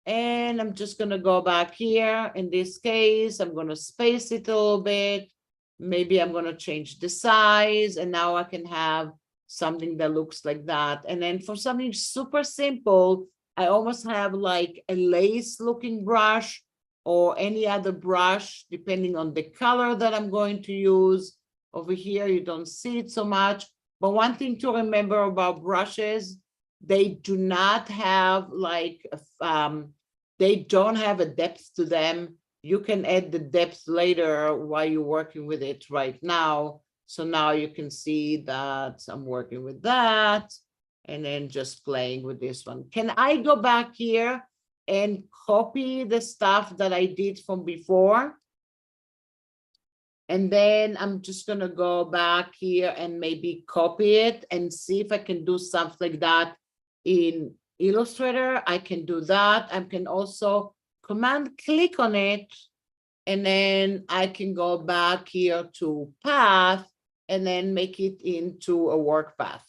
Speaker 2: and I'm just going to go back here. In this case, I'm going to space it a little bit. Maybe I'm going to change the size, and now I can have something that looks like that. And then for something super simple, I almost have like a lace looking brush or any other brush, depending on the color that I'm going to use. Over here, you don't see it so much. But one thing to remember about brushes, they do not have like, they don't have a depth to them. You can add the depth later while you're working with it right now. So now you can see that I'm working with that, and then just playing with this one. Can I go back here and copy the stuff that I did from before? And then I'm just gonna go back here and maybe copy it and see if I can do something like that in Illustrator. I can do that. I can also command click on it, and then I can go back here to path and then make it into a work path.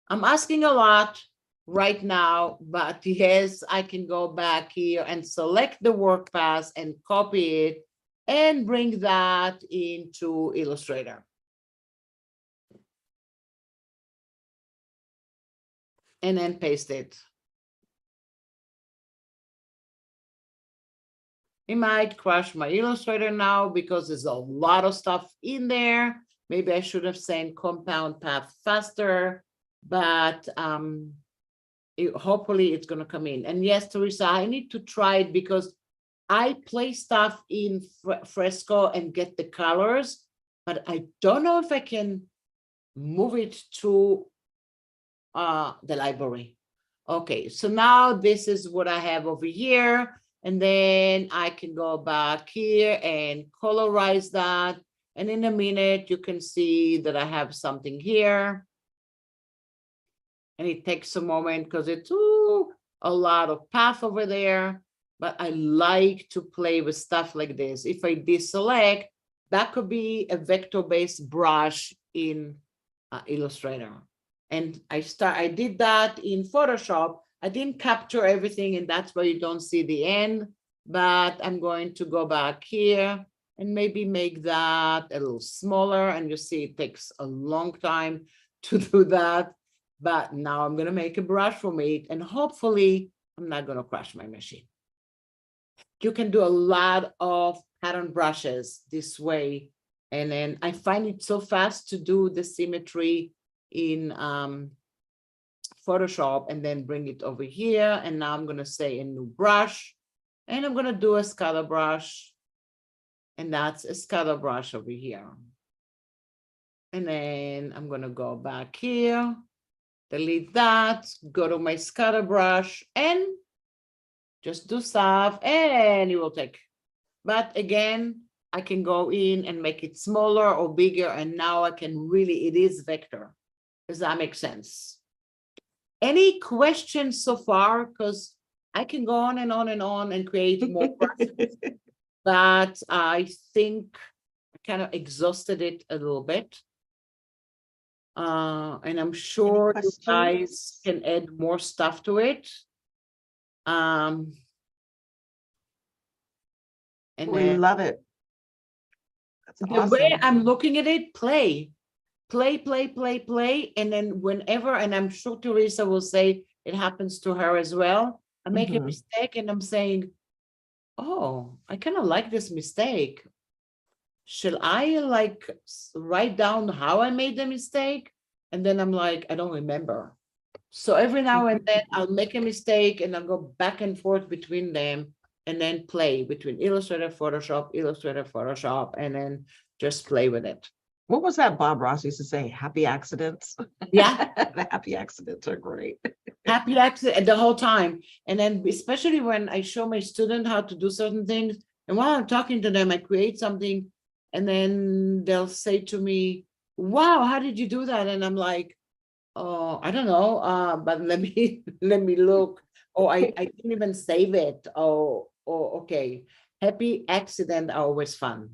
Speaker 2: I'm asking a lot right now, but yes, I can go back here and select the work path and copy it and bring that into Illustrator. And then paste it. It might crash my Illustrator now because there's a lot of stuff in there. Maybe I should have sent compound path faster, but hopefully it's going to come in. And yes, Teresa, I need to try it because I place stuff in Fresco and get the colors, but I don't know if I can move it to the library. Okay, so now this is what I have over here. And then I can go back here and colorize that. And in a minute, you can see that I have something here. And it takes a moment because it's a lot of path over there. But I like to play with stuff like this. If I deselect, that could be a vector-based brush in Illustrator. And I did that in Photoshop. I didn't capture everything, and that's why you don't see the end. But I'm going to go back here and maybe make that a little smaller. And you see it takes a long time to do that. But now I'm going to make a brush from it, and hopefully I'm not going to crash my machine. You can do a lot of pattern brushes this way. And then I find it so fast to do the symmetry in Photoshop and then bring it over here. And now I'm going to say a new brush, and I'm going to do a scatter brush. And that's a scatter brush over here. And then I'm going to go back here, delete that, go to my scatter brush, and just do stuff, and it will take. But again, I can go in and make it smaller or bigger, and now I can really, it is vector. Does that make sense? Any questions so far? Because I can go on and on and on and create more brushes, but I think I kind of exhausted it a little bit. And I'm sure you guys can add more stuff to it. And
Speaker 1: We
Speaker 2: then
Speaker 1: love it. That's
Speaker 2: the
Speaker 1: awesome.
Speaker 2: way I'm looking at it, play. And then whenever, and I'm sure Teresa will say it happens to her as well, I make a mistake and I'm saying, oh, I kind of like this mistake. Should I like write down how I made the mistake? And then I'm like, I don't remember. So every now and then I'll make a mistake and I'll go back and forth between them and then play between Illustrator, Photoshop, and then just play with it.
Speaker 1: What was that Bob Ross used to say? Happy accidents.
Speaker 2: Yeah.
Speaker 1: The happy accidents are great.
Speaker 2: Happy accident the whole time. And then especially when I show my student how to do certain things, and while I'm talking to them, I create something, and then they'll say to me, wow, how did you do that? And I'm like, oh, I don't know, but let me look. Oh, I didn't even save it. Oh, okay. Happy accident are always fun.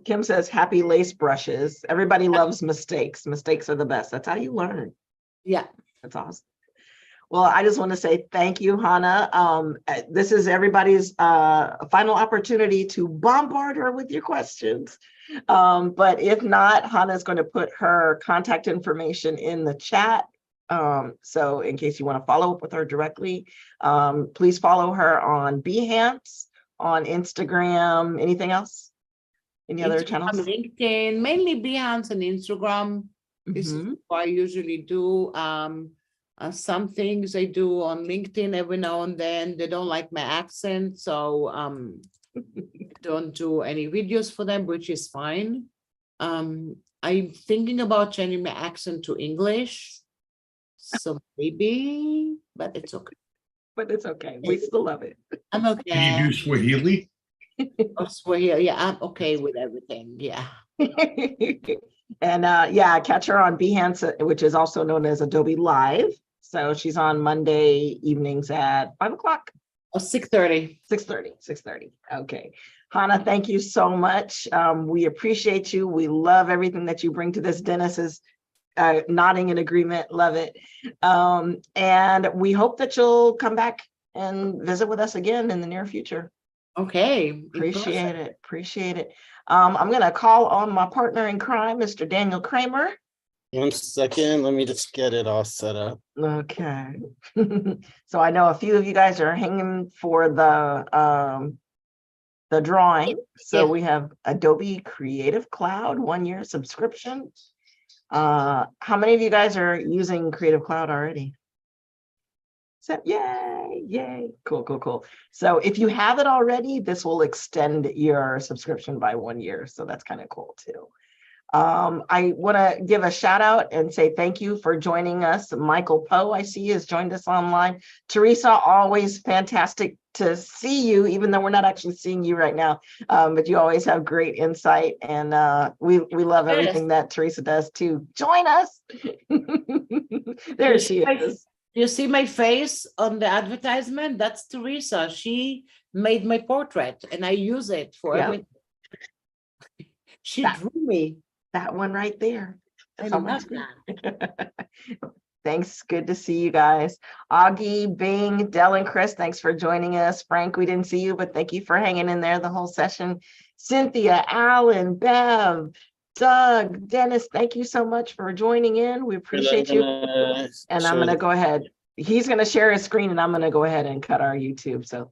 Speaker 1: Kim says happy lace brushes. Everybody loves mistakes. Mistakes are the best. That's how you learn.
Speaker 2: Yeah.
Speaker 1: That's awesome. Well, I just want to say thank you, Chana. This is everybody's final opportunity to bombard her with your questions. But if not, Chana is going to put her contact information in the chat. So in case you want to follow up with her directly, please follow her on Behance, on Instagram. Anything else? Any other channels?
Speaker 2: LinkedIn, mainly Behance and Instagram. This is what I usually do. Some things I do on LinkedIn every now and then. They don't like my accent, so don't do any videos for them, which is fine. I'm thinking about changing my accent to English, so maybe, but it's okay.
Speaker 1: But it's okay. We still love it.
Speaker 2: I'm okay.
Speaker 4: Can you do Swahili?
Speaker 2: I swear, yeah, I'm okay with everything. Yeah.
Speaker 1: And yeah, catch her on Behance, which is also known as Adobe Live. So she's on Monday evenings at 5 o'clock.
Speaker 2: Oh, 6:30.
Speaker 1: 6:30. Okay. Hannah, thank you so much. We appreciate you. We love everything that you bring to this. Dennis is nodding in agreement. Love it. And we hope that you'll come back and visit with us again in the near future.
Speaker 2: Okay. in person.
Speaker 1: Appreciate it. Appreciate it. I'm going to call on my partner in crime, Mr. Daniel Kramer.
Speaker 4: 1 second, let me just get it all set up.
Speaker 1: Okay. So I know a few of you guys are hanging for the drawing. So
Speaker 2: Yeah.
Speaker 1: we have Adobe Creative Cloud 1-year subscription. How many of you guys are using Creative Cloud already? So yay. Cool. So if you have it already, this will extend your subscription by 1 year. So that's kind of cool too. I want to give a shout out and say thank you for joining us. Michael Poe, I see, has joined us online. Teresa, always fantastic to see you, even though we're not actually seeing you right now. But you always have great insight, and we love everything that Teresa does too. Join us. There she is.
Speaker 2: You see my face on the advertisement? That's Teresa. She made my portrait and I use it for everything. She drew me.
Speaker 1: That one right there.
Speaker 2: I
Speaker 1: That's on my
Speaker 2: love
Speaker 1: screen.
Speaker 2: that.
Speaker 1: Thanks. Good to see you guys. Augie, Bing, Del, and Chris, thanks for joining us. Frank, we didn't see you, but thank you for hanging in there the whole session. Cynthia, Alan, Bev, Doug, Dennis, thank you so much for joining in. We appreciate you. And I'm going to go ahead. He's going to share his screen and I'm going to go ahead and cut our YouTube. So